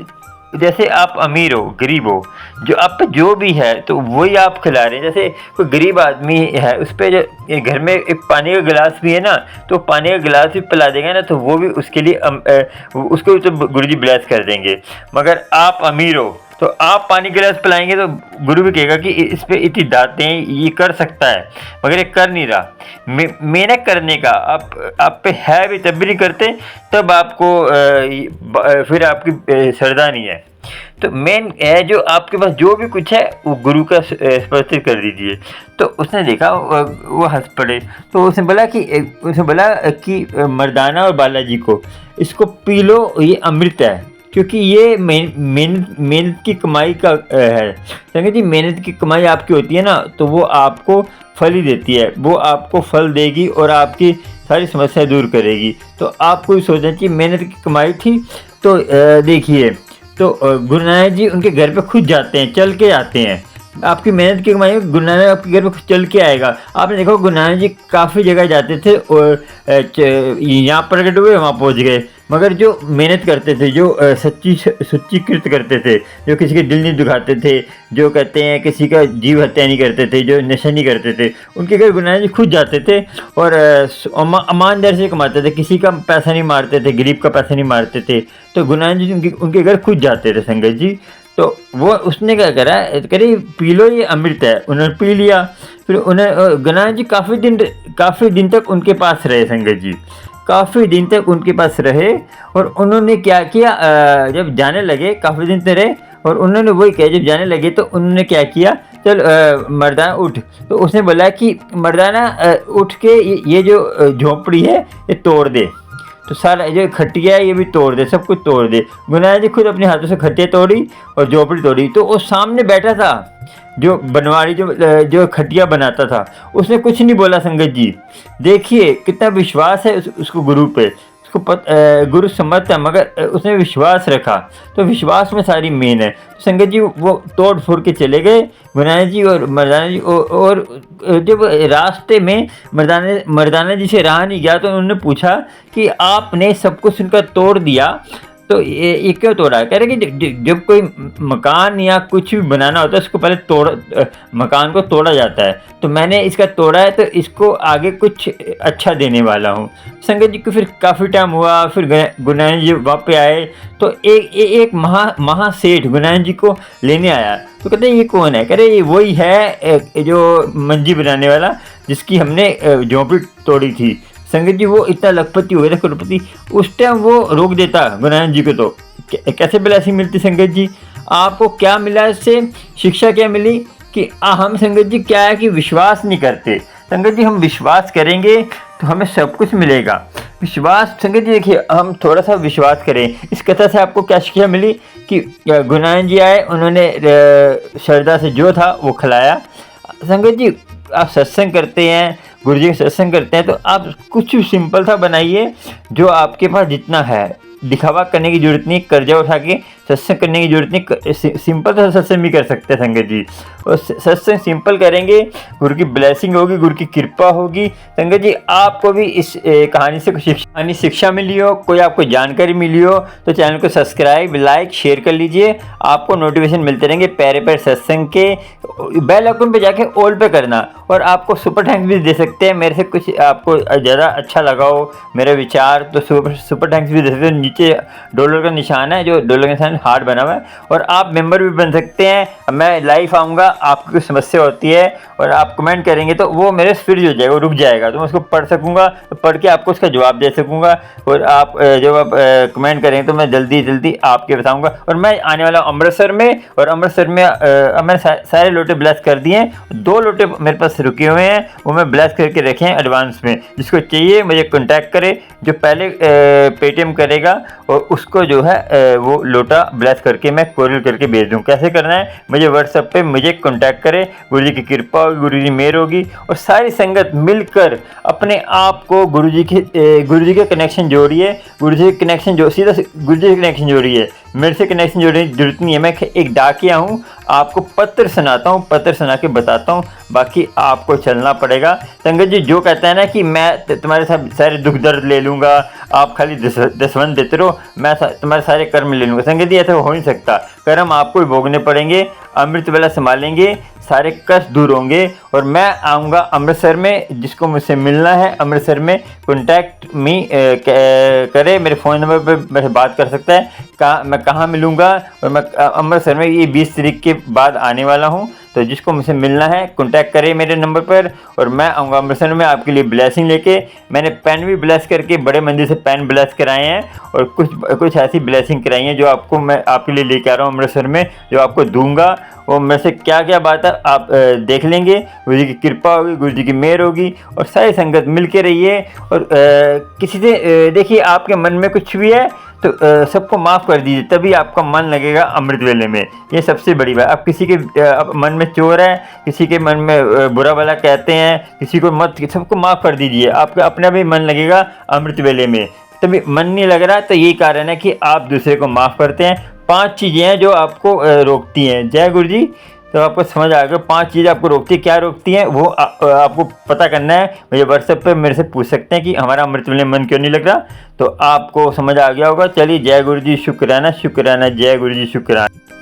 जैसे आप अमीर हो गरीब हो, जो आप पे जो भी है तो वही आप खिला रहे हैं। जैसे कोई गरीब आदमी है, उस पे जो घर में एक पानी का गिलास भी है ना, तो पानी का गिलास भी पिला देगा ना, तो वो भी उसके लिए उसको तो गुरु जी ब्लेस कर देंगे। मगर आप अमीर हो तो आप पानी गिलास पिलाएंगे तो गुरु भी कहेगा कि इस पे इतनी दातें, ये कर सकता है, मगर ये कर नहीं रहा। मेहनत करने का आप पे है भी तब भी नहीं करते, तब आपको फिर आपकी श्रद्धा नहीं है। तो मेन है जो आपके पास जो भी कुछ है वो गुरु का समर्पित कर दीजिए। तो उसने देखा, वो हंस पड़े। तो उसने बोला कि मर्दाना और बालाजी को इसको पी लो, ये अमृत है, क्योंकि ये मेहनत की कमाई का है। संगत जी, मेहनत की कमाई आपकी होती है ना, तो वो आपको फल ही देती है, वो आपको फल देगी और आपकी सारी समस्या दूर करेगी। तो आपको भी सोचना चाहिए, मेहनत की कमाई थी। तो देखिए, तो गुरु नानक जी उनके घर पे खुद जाते हैं, चल के आते हैं। आपकी मेहनत की कमाई गुरु नानक आपके घर पे खुद चल के आएगा। आपने देखो गुरु नानक जी काफ़ी जगह जाते थे और यहाँ प्रकट हुए, वहाँ पहुँच गए। मगर जो मेहनत करते थे, जो सच्ची कृत करते थे, जो किसी के दिल नहीं दुखाते थे, जो कहते हैं किसी का जीव हत्या नहीं करते थे, जो नशा नहीं करते थे, उनके घर गुरु नानक जी खुद जाते थे और ईमानदारी से कमाते थे, किसी का पैसा नहीं मारते थे, गरीब का पैसा नहीं मारते थे। तो गुरु नानक जी उनके घर खुद जाते थे संगत जी। तो वो उसने क्या करा, करी पी लो, ये अमृत है। उन्होंने पी लिया। फिर उन्हें गुरु नानक जी काफ़ी दिन तक उनके पास रहे संगत जी, काफ़ी दिन तक उनके पास रहे। और उन्होंने क्या किया, जब जाने लगे काफ़ी दिन तक रहे, और उन्होंने वही किया, जब जाने लगे तो उन्होंने क्या किया, चल मर्दाना उठ। तो उसने बोला कि मर्दाना उठ के ये जो झोंपड़ी है ये तोड़ दे, तो सारा जो खटिया है ये भी तोड़ दे, सब कुछ तोड़ दे। गुरु नानक जी खुद अपने हाथों से खटिया तोड़ी और झोपड़ी तोड़ी। तो वो सामने बैठा था जो बनवाड़ी, जो खटिया बनाता था, उसने कुछ नहीं बोला संगत जी। देखिए कितना विश्वास है उसको गुरु पे, उसको गुरु समर्थ है, मगर उसने विश्वास रखा। तो विश्वास में सारी मेन है। तो संगत जी वो तोड़ फोड़ के चले गए गुरु नानक जी और मर्दाना जी। और जब रास्ते में मर्दाना जी से रहा नहीं गया, तो उन्होंने पूछा कि आपने सब कुछ उनका तोड़ दिया, तो ये क्यों तोड़ा? कह रहे कि जब कोई मकान या कुछ भी बनाना होता है, उसको पहले मकान को तोड़ा जाता है। तो मैंने इसका तोड़ा है, तो इसको आगे कुछ अच्छा देने वाला हूँ। संगत जी को फिर काफ़ी टाइम हुआ, फिर गुरु नानक जी वापस आए। तो एक महासेठ गुरु नानक जी को लेने आया। तो कहते ये कौन है? कह रहे ये वही है जो मंजी बनाने वाला, जिसकी हमने झोंपड़ी तोड़ी थी। संगत जी वो इतना लखपति हो गया था, करोड़पति। उस टाइम वो रोक देता गुरु नानक जी को। तो कैसे ब्लेसिंग मिलती संगत जी? आपको क्या मिला इससे? शिक्षा क्या मिली कि हम संगत जी क्या है कि विश्वास नहीं करते। संगत जी हम विश्वास करेंगे तो हमें सब कुछ मिलेगा। विश्वास संगत जी, देखिए हम थोड़ा सा विश्वास करें। इस कथा से आपको क्या शिक्षा मिली कि गुरु नानक जी आए, उन्होंने श्रद्धा से जो था वो खिलाया। संगत जी आप सत्संग करते हैं, गुरु जी का सत्संग करते हैं, तो आप कुछ सिंपल सा बनाइए, जो आपके पास जितना है। दिखावा करने की जरूरत नहीं, कर्जा उठा के सत्संग करने की जरूरत नहीं। सिंपल सा सत्संग भी कर सकते हैं संगत जी। और सत्संग सिंपल करेंगे, गुरु की ब्लेसिंग होगी, गुरु की कृपा होगी। संगत जी आपको भी इस कहानी से कुछ शिक्षा मिली हो, कोई आपको जानकारी मिली हो, तो चैनल को सब्सक्राइब, लाइक, शेयर कर लीजिए। आपको नोटिफिकेशन मिलते रहेंगे पैरे पैर सत्संग के। बेल आइकन पे जाके ऑल पे करना। और आपको सुपर थैंक्स भी दे सकते हैं, मेरे से कुछ आपको ज़्यादा अच्छा लगा हो मेरे विचार, तो सुपर थैंक्स भी दे सकते हैं। नीचे डॉलर का निशान है, जो डॉलर का निशान हार्ट बना हुआ है। और आप मेंबर भी बन सकते हैं। मैं लाइव आऊँगा, आपकी कोई समस्या होती है और आप कमेंट करेंगे तो वो मेरे फ्रीज हो जाएगा, वो रुक जाएगा, तो मैं उसको पढ़ सकूँगा, तो पढ़ के आपको उसका जवाब दे सकूँगा। और आप जब आप कमेंट करेंगे तो मैं जल्दी आपके बताऊँगा। और मैं आने वाला अमृतसर में, और अमृतसर में मैंने सारे लोटे ब्लेस कर दिए हैं। 2 लोटे मेरे पास रुके हुए हैं, वो मैं ब्लेस करके रखे हैं एडवांस में। जिसको चाहिए मुझे कॉन्टैक्ट करे, जो पहले पेटीएम करेगा और उसको जो है वो लोटा ब्लेस करके मैं कोरियर करके भेज दूँ। कैसे करना है? मुझे व्हाट्सएप पे मुझे कॉन्टैक्ट करे। गुरु जी की कृपा होगी, गुरु जी मेहर होगी, और सारी संगत मिलकर अपने आप को गुरु जी के कनेक्शन जोड़िए। गुरु जी के कनेक्शन जो सीधा गुरु जी के कनेक्शन जोड़िए। मेरे से कनेक्शन जोड़ने की जरूरत नहीं है। मैं एक डाकिया हूँ, आपको पत्र सुनाता हूँ, पत्र सुना के बताता हूँ, बाकी आपको चलना पड़ेगा। संगत जी जो कहता है ना कि मैं तुम्हारे सारे दुख दर्द ले लूँगा, आप खाली दसवन देते रहो, मैं तुम्हारे सारे कर्म ले लूँगा, संगत जी ऐसा हो नहीं सकता। कर्म आपको ही भोगने पड़ेंगे, अमृत वेला संभालेंगे, सारे कष्ट दूर होंगे। और मैं आऊँगा अमृतसर में, जिसको मुझसे मिलना है अमृतसर में कॉन्टैक्ट मी करे, मेरे फ़ोन नंबर पर मेरे बात कर सकता है। मैं कहाँ मिलूँगा, और मैं अमृतसर में ये 20 तारीख के बाद आने वाला हूँ, तो जिसको मुझसे मिलना है कॉन्टैक्ट करें मेरे नंबर पर। और मैं आऊँगा अमृतसर में आपके लिए ब्लेसिंग लेके। मैंने पेन भी ब्लेस करके बड़े मंदिर से पेन ब्लेस कराए हैं, और कुछ ऐसी ब्लेसिंग कराई हैं जो आपको मैं आपके लिए लेके आ रहा हूँ अमृतसर में, जो आपको दूंगा। और मेरे से क्या क्या बात है आप देख लेंगे। गुरु जी की कृपा होगी, गुरु जी की मेहर होगी, और सारी संगत मिल के रहिए। और किसी से देखिए आपके मन में कुछ भी है तो सबको माफ़ कर दीजिए, तभी आपका मन लगेगा अमृत वेले में। ये सबसे बड़ी बात। आप किसी के मन में चोर है, किसी के मन में बुरा भला कहते हैं, किसी को मत, सबको माफ़ कर दीजिए, आपका अपना भी मन लगेगा अमृत वेले में। तभी मन नहीं लग रहा तो यही कारण है कि आप दूसरे को माफ़ करते हैं। 5 चीज़ें हैं जो आपको रोकती हैं। जय गुरु जी। तो आपको समझ आ गया 5 चीज़ें आपको रोकती है, क्या रोकती हैं वो आपको पता करना है। मुझे व्हाट्सएप पे मेरे से पूछ सकते हैं कि हमारा अमृत वेले मन क्यों नहीं लग रहा, तो आपको समझ आ गया होगा। चलिए जय गुरु जी, शुक्राना शुक्राना, जय गुरु जी शुक्राना।